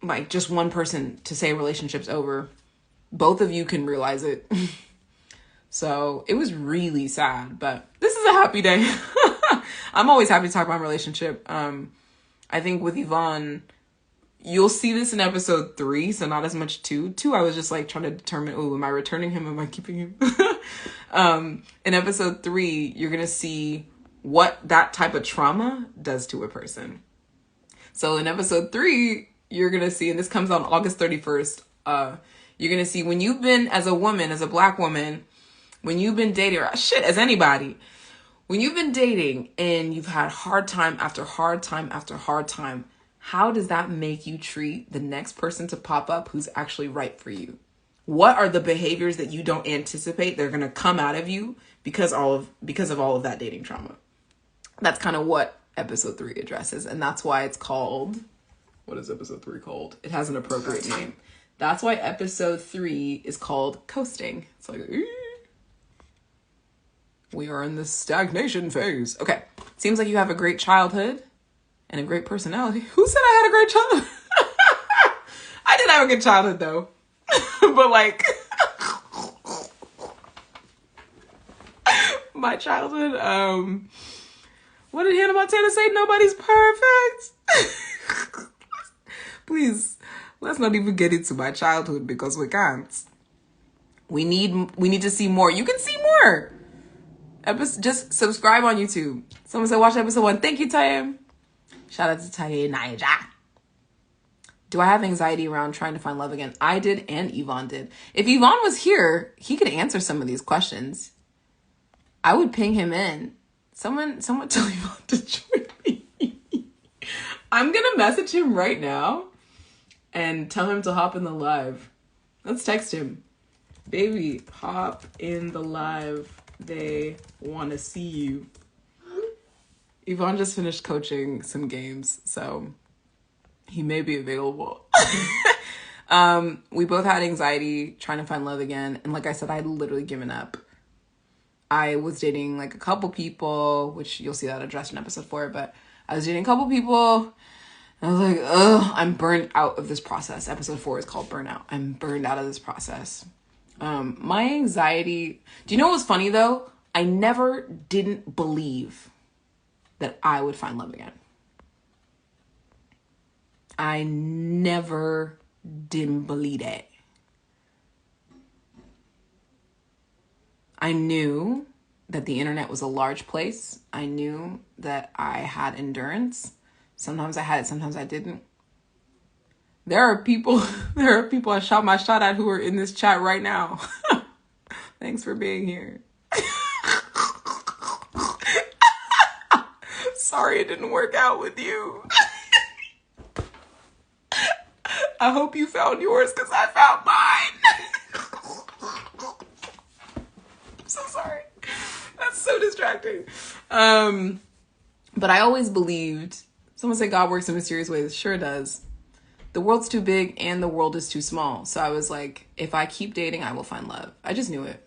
like just one person to say a relationship's over. Both of you can realize it. So it was really sad, but this is a happy day. I'm always happy to talk about my relationship. I think with Yvonne, you'll see this in episode 3, so not as much 2. 2, I was just like trying to determine, am I returning him? Am I keeping him? In episode 3, you're going to see what that type of trauma does to a person. So in episode 3, you're going to see, and this comes out on August 31st, you're going to see when you've been, as a woman, as a Black woman, when you've been dating, or as anybody, when you've been dating and you've had hard time after hard time after hard time, how does that make you treat the next person to pop up who's actually right for you? What are the behaviors that you don't anticipate they're going to come out of you because of all of that dating trauma? That's kind of what episode 3 addresses. And that's why it's called, what is episode 3 called? It has an appropriate name. That's why episode 3 is called Coasting. It's like, we are in the stagnation phase. Okay. Seems like you have a great childhood and a great personality. Who said I had a great childhood? I did have a good childhood though. But like, my childhood, what did Hannah Montana say? Nobody's perfect. Please, let's not even get into my childhood because we can't. We need to see more. You can see more. Just subscribe on YouTube. Someone said watch episode 1. Thank you, Tayyam. Shout out to Tayyam Naija. Do I have anxiety around trying to find love again? I did, and Yvonne did. If Yvonne was here, he could answer some of these questions. I would ping him in. Someone tell Yvonne to join me. I'm gonna message him right now and tell him to hop in the live. Let's text him. Baby, hop in the live. They want to see you. Yvonne just finished coaching some games, so he may be available. We both had anxiety trying to find love again. And like I said, I had literally given up. I was dating like a couple people, which you'll see that addressed in episode 4, but I was dating a couple people. And I was like, ugh, I'm burned out of this process. Episode 4 is called Burnout. I'm burned out of this process. My anxiety, do you know what was funny though? I never didn't believe that I would find love again. I never didn't believe it. I knew that the internet was a large place. I knew that I had endurance. Sometimes I had it, sometimes I didn't. There are people I shot my shot at who are in this chat right now. Thanks for being here. Sorry it didn't work out with you. I hope you found yours because I found mine. I'm so sorry. That's so distracting. But I always believed, someone said God works in mysterious ways. Sure does. The world's too big and the world is too small. So I was like, if I keep dating, I will find love. I just knew it.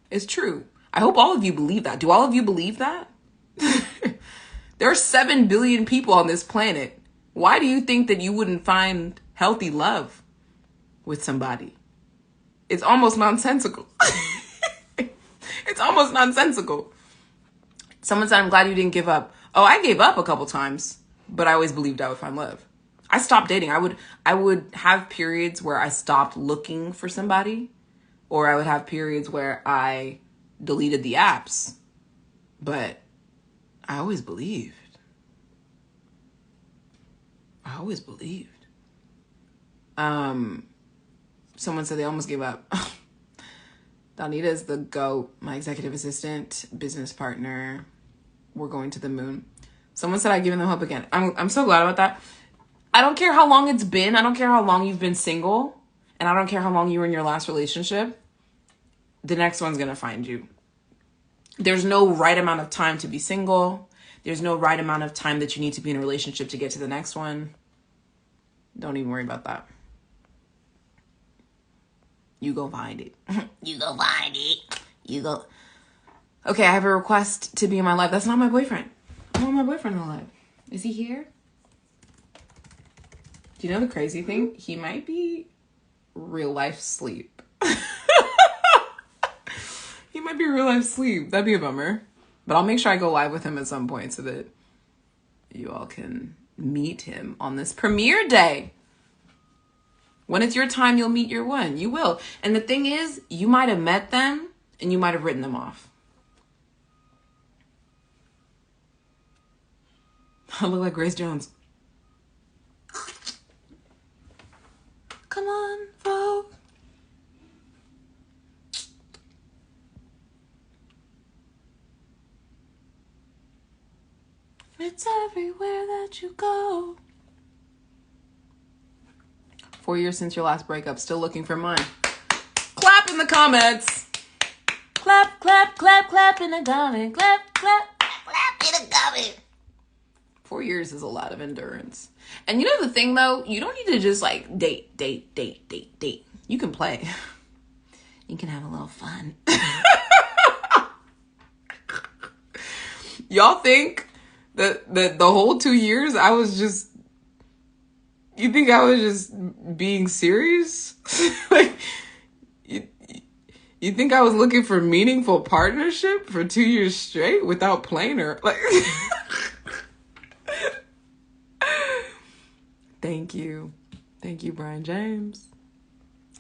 It's true. I hope all of you believe that. Do all of you believe that? There are 7 billion people on this planet. Why do you think that you wouldn't find healthy love with somebody? It's almost nonsensical. It's almost nonsensical. Someone said, I'm glad you didn't give up. Oh, I gave up a couple times, but I always believed I would find love. I stopped dating. I would have periods where I stopped looking for somebody, or I would have periods where I deleted the apps, but I always believed. I always believed. Someone said they almost gave up. Donita is the GOAT, my executive assistant, business partner. We're going to the moon. Someone said I've given them hope again. I'm so glad about that. I don't care how long it's been. I don't care how long you've been single. And I don't care how long you were in your last relationship. The next one's going to find you. There's no right amount of time to be single. There's no right amount of time that you need to be in a relationship to get to the next one. Don't even worry about that. You go find it. You go find it. You go. Okay, I have a request to be in my life. That's not my boyfriend. I want my boyfriend in my life. Is he here? Do you know the crazy thing? He might be real life sleep. He might be real life sleep. That'd be a bummer. But I'll make sure I go live with him at some point so that you all can meet him on this premiere day. When it's your time, you'll meet your one. You will. And the thing is, you might have met them and you might have written them off. I look like Grace Jones. Come on, Vogue. It's everywhere that you go. 4 years since your last breakup. Still looking for mine. Clap in the comments. Clap, clap, clap, clap in the comment. Clap, clap, Clap in the comment. 4 years is a lot of endurance. And you know the thing though? You don't need to just like date. You can play. You can have a little fun. Y'all think that the whole 2 years I was just... You think I was just being serious? Like, you think I was looking for meaningful partnership for 2 years straight without playing her? Like, Thank you, Brian James.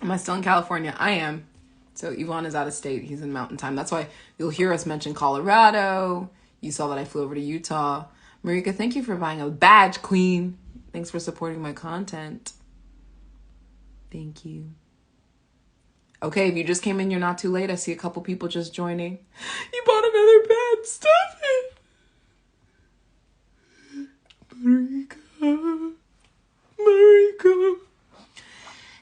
Am I still in California? I am. So Yvonne is out of state. He's in Mountain Time. That's why you'll hear us mention Colorado. You saw that I flew over to Utah. Marika, thank you for buying a badge, queen. Thanks for supporting my content. Thank you. Okay, if you just came in, you're not too late. I see a couple people just joining. You bought another bed. Stop it. Marika.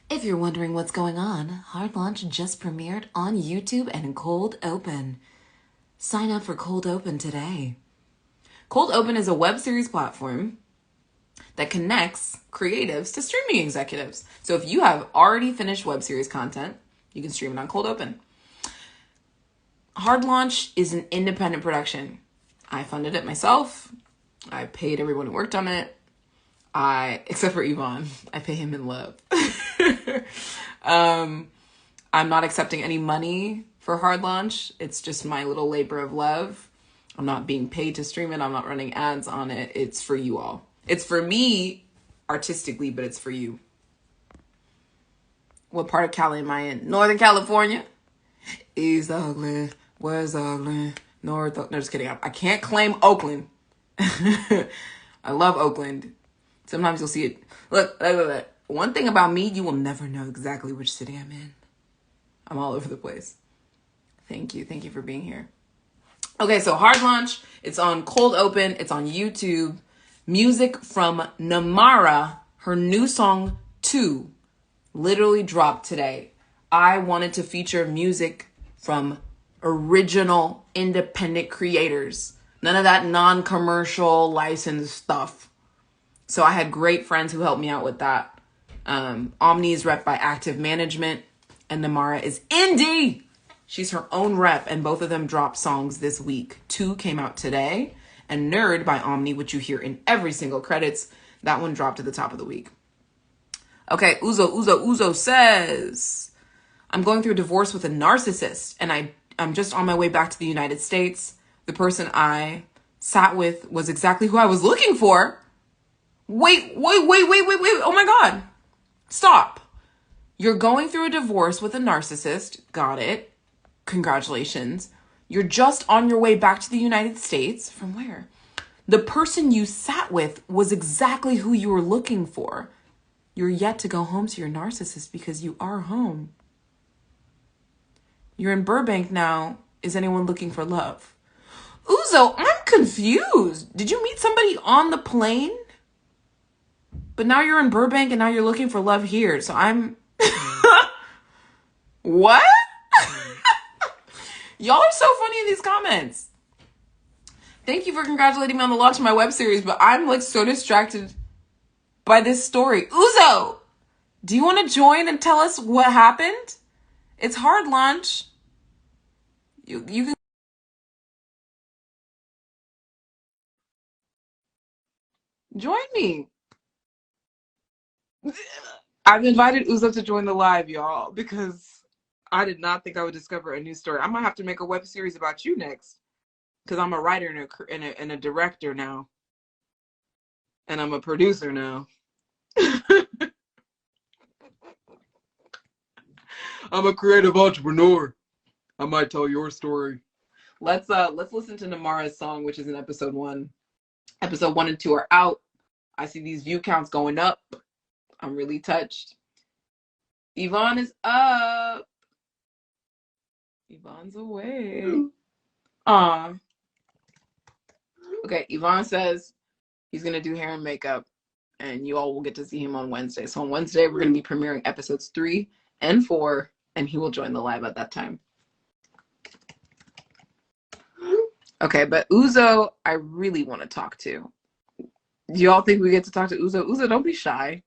If you're wondering what's going on, Hard Launch just premiered on YouTube and cold open. sign up for Cold Open today. Cold Open is a web series platform that connects creatives to streaming executives. So if you have already finished web series content, you can stream it on Cold Open. Hard Launch is an independent production. I funded it myself. I paid everyone who worked on it. Except for Yvonne, I pay him in love. I'm not accepting any money for Hard Launch. It's just my little labor of love. I'm not being paid to stream it. I'm not running ads on it. It's for you all. It's for me artistically, but it's for you. What part of Cali am I in? Northern California? East Oakland, West Oakland, North Oakland. No, just kidding. I can't claim Oakland. I love Oakland. Sometimes you'll see it. Look. One thing about me, you will never know exactly which city I'm in. I'm all over the place. Thank you. Thank you for being here. Okay, so Hard Launch. It's on Cold Open. It's on YouTube. Music from Namara. Her new song, 2, literally dropped today. I wanted to feature music from original independent creators. None of that non-commercial licensed stuff. So I had great friends who helped me out with that. Omni is rep by Active Management, and Namara is indie. She's her own rep, and both of them dropped songs this week. 2 came out today, and Nerd by Omni, which you hear in every single credits, that one dropped at the top of the week. Okay, Uzo says, I'm going through a divorce with a narcissist, and I'm just on my way back to the United States. The person I sat with was exactly who I was looking for. Wait. Oh my God. Stop. You're going through a divorce with a narcissist. Got it. Congratulations. You're just on your way back to the United States. From where? The person you sat with was exactly who you were looking for. You're yet to go home to your narcissist because you are home. You're in Burbank now. Is anyone looking for love? Uzo, I'm confused. Did you meet somebody on the plane? But now you're in Burbank and now you're looking for love here. So I'm... What? Y'all are so funny in these comments. Thank you for congratulating me on the launch of my web series, but I'm like so distracted by this story. Uzo, do you want to join and tell us what happened? It's Hard Launch. You can join me. I've invited Uzo to join the live, y'all, because I did not think I would discover a new story. I might have to make a web series about you next, because I'm a writer and a director now, and I'm a producer now. I'm a creative entrepreneur. I might tell your story. Let's listen to Namara's song, which is in episode 1. Episode 1 and 2 are out. I see these view counts going up. I'm really touched. Yvonne is up. Yvonne's away. Aw. Okay, Yvonne says he's gonna do hair and makeup, and you all will get to see him on Wednesday. So on Wednesday, we're gonna be premiering episodes 3 and 4, and he will join the live at that time. Okay, but Uzo, I really want to talk to. Do y'all think we get to talk to Uzo? Uzo, don't be shy.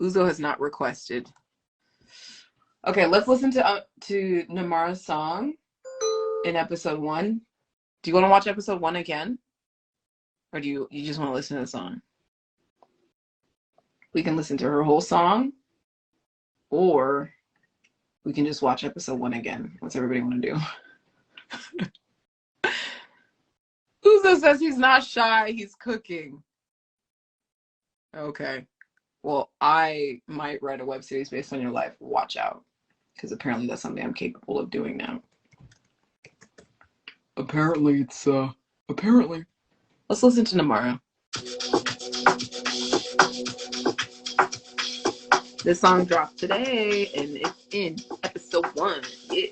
Uzo has not requested. Okay, let's listen to Namara's song in episode 1. Do you want to watch episode 1 again? Or do you just want to listen to the song? We can listen to her whole song, or we can just watch episode 1 again. What's everybody want to do? Uzo says he's not shy, he's cooking. Okay. Well, I might write a web series based on your life. Watch out. Because apparently that's something I'm capable of doing now. Apparently. Let's listen to Namara. This song dropped today, and it's in episode 1. Yeah.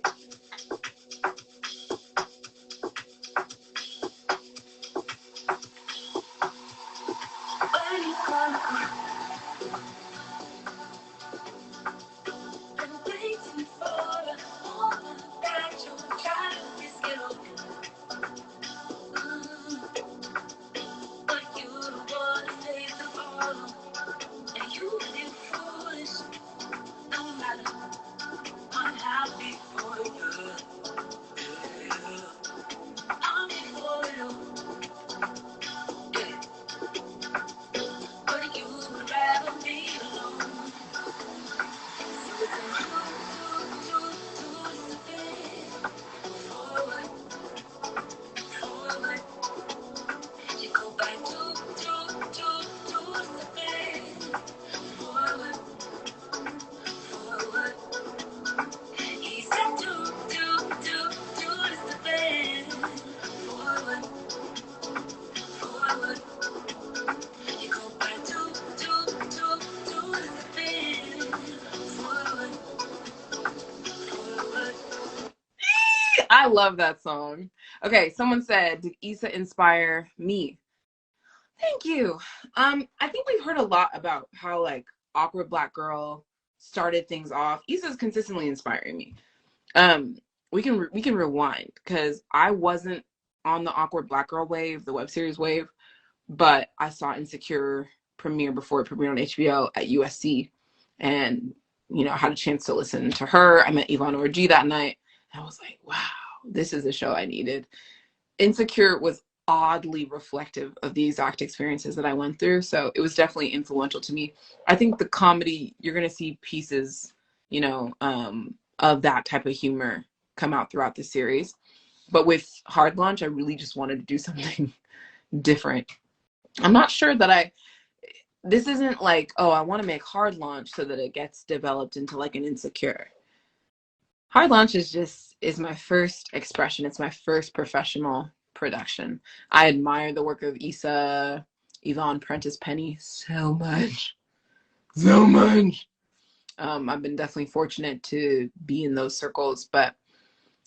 I love that song. Okay, someone said, did Issa inspire me? Thank you. I think we've heard a lot about how like Awkward Black Girl started things off. Issa's consistently inspiring me. We can rewind because I wasn't on the Awkward Black Girl wave, the web series wave, but I saw Insecure premiere before it premiered on HBO at USC, and I had a chance to listen to her. I met Yvonne Orji that night, and I was like, wow, this is the show I needed. Insecure was oddly reflective of the exact experiences that I went through, so it was definitely influential to me. I think the comedy, you're gonna see pieces, of that type of humor come out throughout the series. But with Hard Launch, I really just wanted to do something different. I'm not sure that this isn't like, oh, I want to make Hard Launch so that it gets developed into like an Insecure. Hard Launch is my first expression. It's my first professional production. I admire the work of Issa, Yvonne Prentice Penny so much. So much. I've been definitely fortunate to be in those circles, but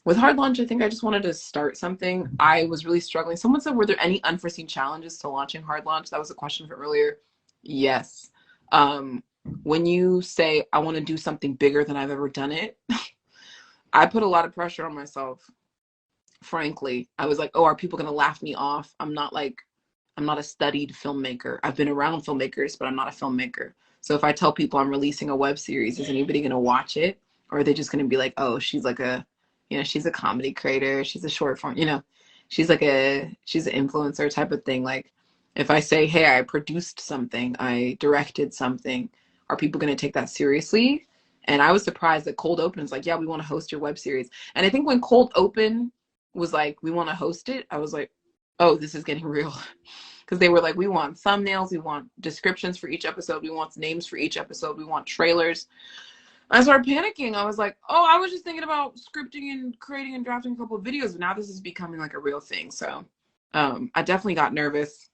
with Hard Launch, I think I just wanted to start something. I was really struggling. Someone said, were there any unforeseen challenges to launching Hard Launch? That was a question from earlier. Yes. When you say, I want to do something bigger than I've ever done it, I put a lot of pressure on myself, frankly. I was like, oh, are people going to laugh me off? I'm not a studied filmmaker. I've been around filmmakers, but I'm not a filmmaker. So if I tell people I'm releasing a web series, is anybody going to watch it? Or are they just going to be like, oh, she's like she's a comedy creator. She's a short form, she's an influencer type of thing. Like if I say, hey, I produced something, I directed something, are people going to take that seriously? And I was surprised that Cold Open is like, yeah, we want to host your web series. And I think when Cold Open was like, we want to host it, I was like, oh, this is getting real. Because they were like, we want thumbnails, we want descriptions for each episode, we want names for each episode, we want trailers. I started panicking. I was like, oh, I was just thinking about scripting and creating and drafting a couple of videos, but now this is becoming like a real thing. So I definitely got nervous.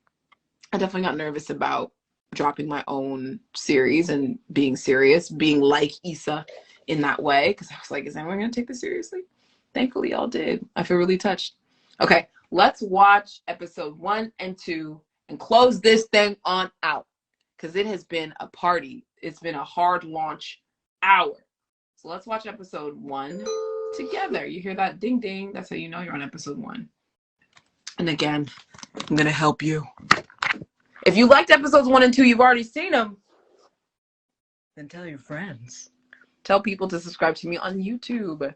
About dropping my own series and being serious, being like Issa in that way. Because I was like, is anyone going to take this seriously? Thankfully, y'all did. I feel really touched. Okay, let's watch episode 1 and 2 and close this thing on out. Because it has been a party. It's been a hard launch hour. So let's watch episode 1 together. You hear that ding ding? That's how you know you're on episode 1. And again, I'm going to help you. If you liked episodes 1 and 2, you've already seen them, then tell your friends. Tell people to subscribe to me on YouTube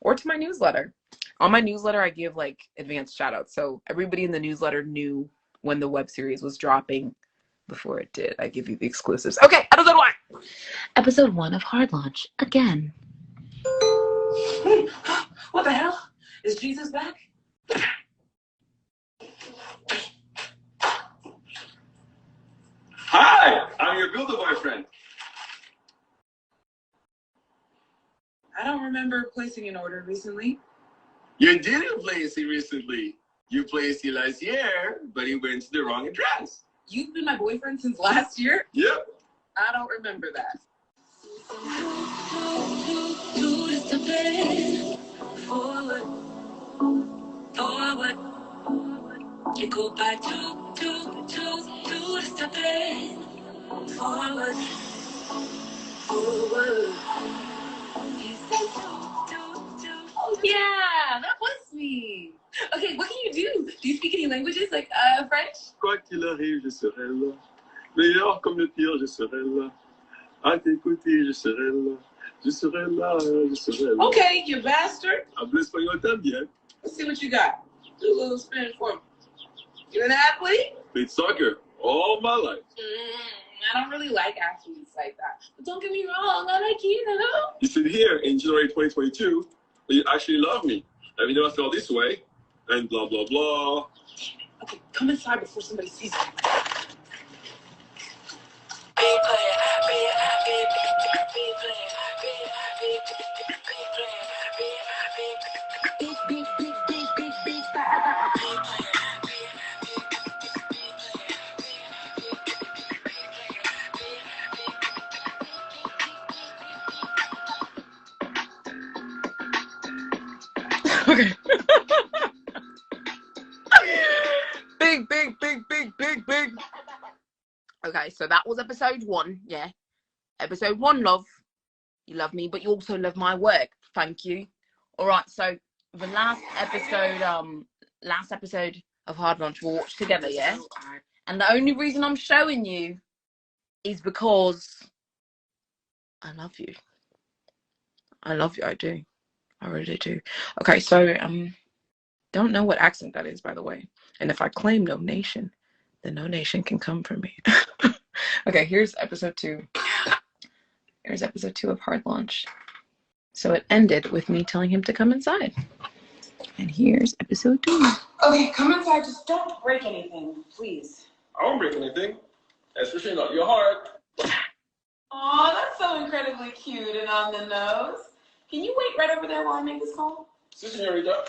or to my newsletter. On my newsletter, I give like advanced shout outs. So everybody in the newsletter knew when the web series was dropping before it did. I give you the exclusives. Okay, episode 1. Episode 1 of Hard Launch again. What the hell? Is Jesus back? Hi, I'm your builder boyfriend. I don't remember placing an order recently. You didn't place it recently. You placed it last year, but it went to the wrong address. You've been my boyfriend since last year? Yep. I don't remember that. You go by two to step in. Forward. You say two. Oh yeah, that was me. Okay, what can you do? Do you speak any languages like French? Quoi qu'il arrive, je serai là. Meilleur comme le pire, je serai là. À t'écouter, je serai là. Je serai là, je serai là. Okay, you bastard. Hablo español también. Let's see what you got. Do a little Spanish for me. You an athlete? Played soccer all my life. I don't really like athletes like that. But don't get me wrong, I like you, know? You said here in January 2022 that you actually love me. Have you never felt this way? And blah, blah, blah. Okay, come inside before somebody sees you. Okay. big. Okay, so that was episode 1. Yeah, episode 1, love. You love me, but you also love my work. Thank you. All right, so the last episode of Hard Lunch we'll watch together, yeah? And the only reason I'm showing you is because I love you. I love you, I do. I really do. Okay, so don't know what accent that is, by the way. And if I claim no nation, then no nation can come for me. Okay, here's episode 2. Here's episode 2 of Hard Lunch. So it ended with me telling him to come inside. And here's episode 2. Okay, come inside. Just don't break anything, please. I won't break anything, especially not your heart. Aw, that's so incredibly cute and on the nose. Can you wait right over there while I make this call? Si, señorita.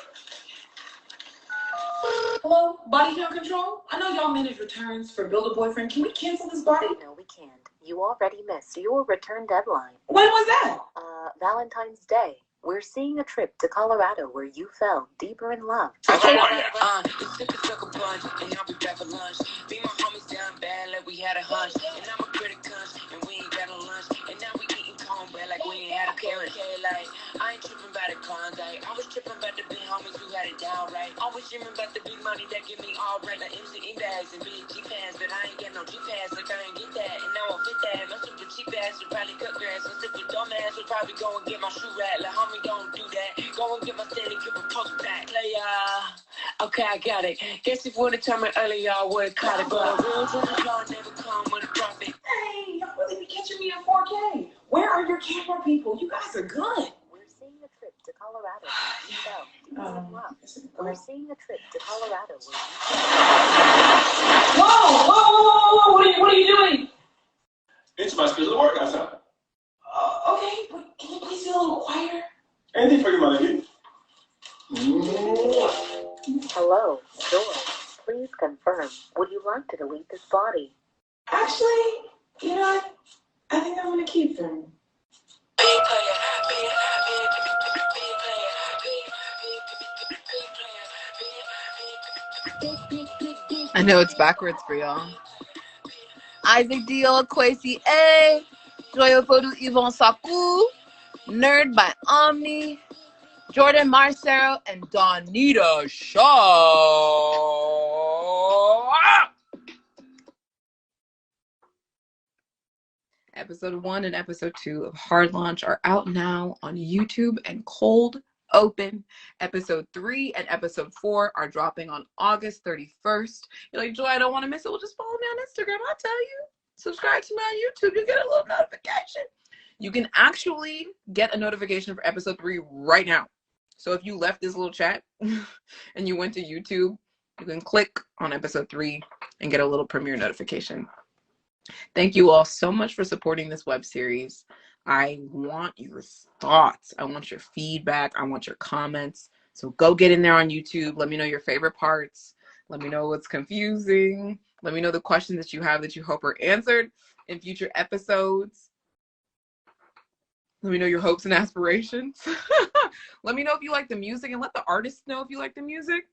Hello, body count control? I know y'all manage returns for Build a Boyfriend. Can we cancel this body? No, we can't. You already missed your return deadline. When was that? Valentine's Day. We're seeing a trip to Colorado where you fell deeper in love. It took a sucker punch, and now we back for lunch. Beat my homies down bad like we had a hunch. And I'm a critic cunt, and we ain't got no lunch. And now we eating cornbread like we ain't had a parent. Like, I ain't tripping about the Klondike. I was tripping about the big homies who had it down right. I was dreaming about the big money that give me all right. Like MCE bags and big G-Pads, but I ain't got no G-Pads. Like I ain't get that, and now I'll fit that. My super cheap ass would probably cut grass. My super dumb ass would probably go and get my shoe rack. Like, homie, don't do that. Go and get my Stanley Cup post back. Like, okay, I got it. Guess if we would've told me earlier, I would've caught it. But a real y'all never come with a profit. Hey, y'all really be catching me in 4K. Where are your camera people? You guys are good. We're seeing a trip to Colorado where you fell deeper in love. We're seeing a trip to Colorado where you Whoa! What are you doing? It's my schedule of work outside. Okay, but can you please be a little quieter? Anything for you, my lady. Hello, Joy. Please confirm. Would you like to delete this body? Actually, you know what? I think I'm gonna keep them. I know it's backwards for y'all. Isaac Dio, Kwesi A, Joy Ofodu, Yvonne Saku, Nerd by Omni, Jordan Marcero, and Donita Shaw. Episode 1 and episode 2 of Hard Launch are out now on YouTube and Cold Open. Episode 3 and episode 4 are dropping on August 31st. You're like, Joy, I don't want to miss it. Well, just follow me on Instagram. I'll tell you. Subscribe to me on YouTube. You get a little notification. You can actually get a notification for episode 3 right now. So if you left this little chat and you went to YouTube, you can click on episode 3 and get a little premiere notification. Thank you all so much for supporting this web series. I want your thoughts. I want your feedback. I want your comments. So go get in there on YouTube. Let me know your favorite parts. Let me know what's confusing. Let me know the questions that you have that you hope are answered in future episodes. Let me know your hopes and aspirations. Let me know if you like the music, and let the artists know if you like the music.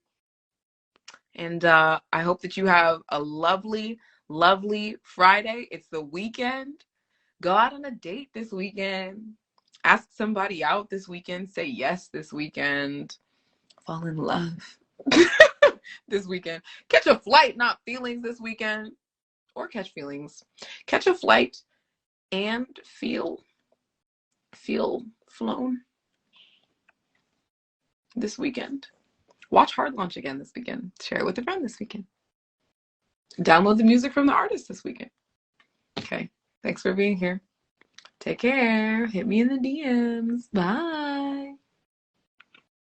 And I hope that you have a lovely, lovely Friday. It's the weekend. Go out on a date this weekend. Ask somebody out this weekend. Say yes this weekend. Fall in love this weekend. Catch a flight, not feelings this weekend. Or catch feelings. Catch a flight and feel flown this weekend. Watch Hard Launch again this weekend. Share it with a friend this weekend. Download the music from the artist this weekend. Okay. Thanks for being here. Take care. Hit me in the DMs. Bye.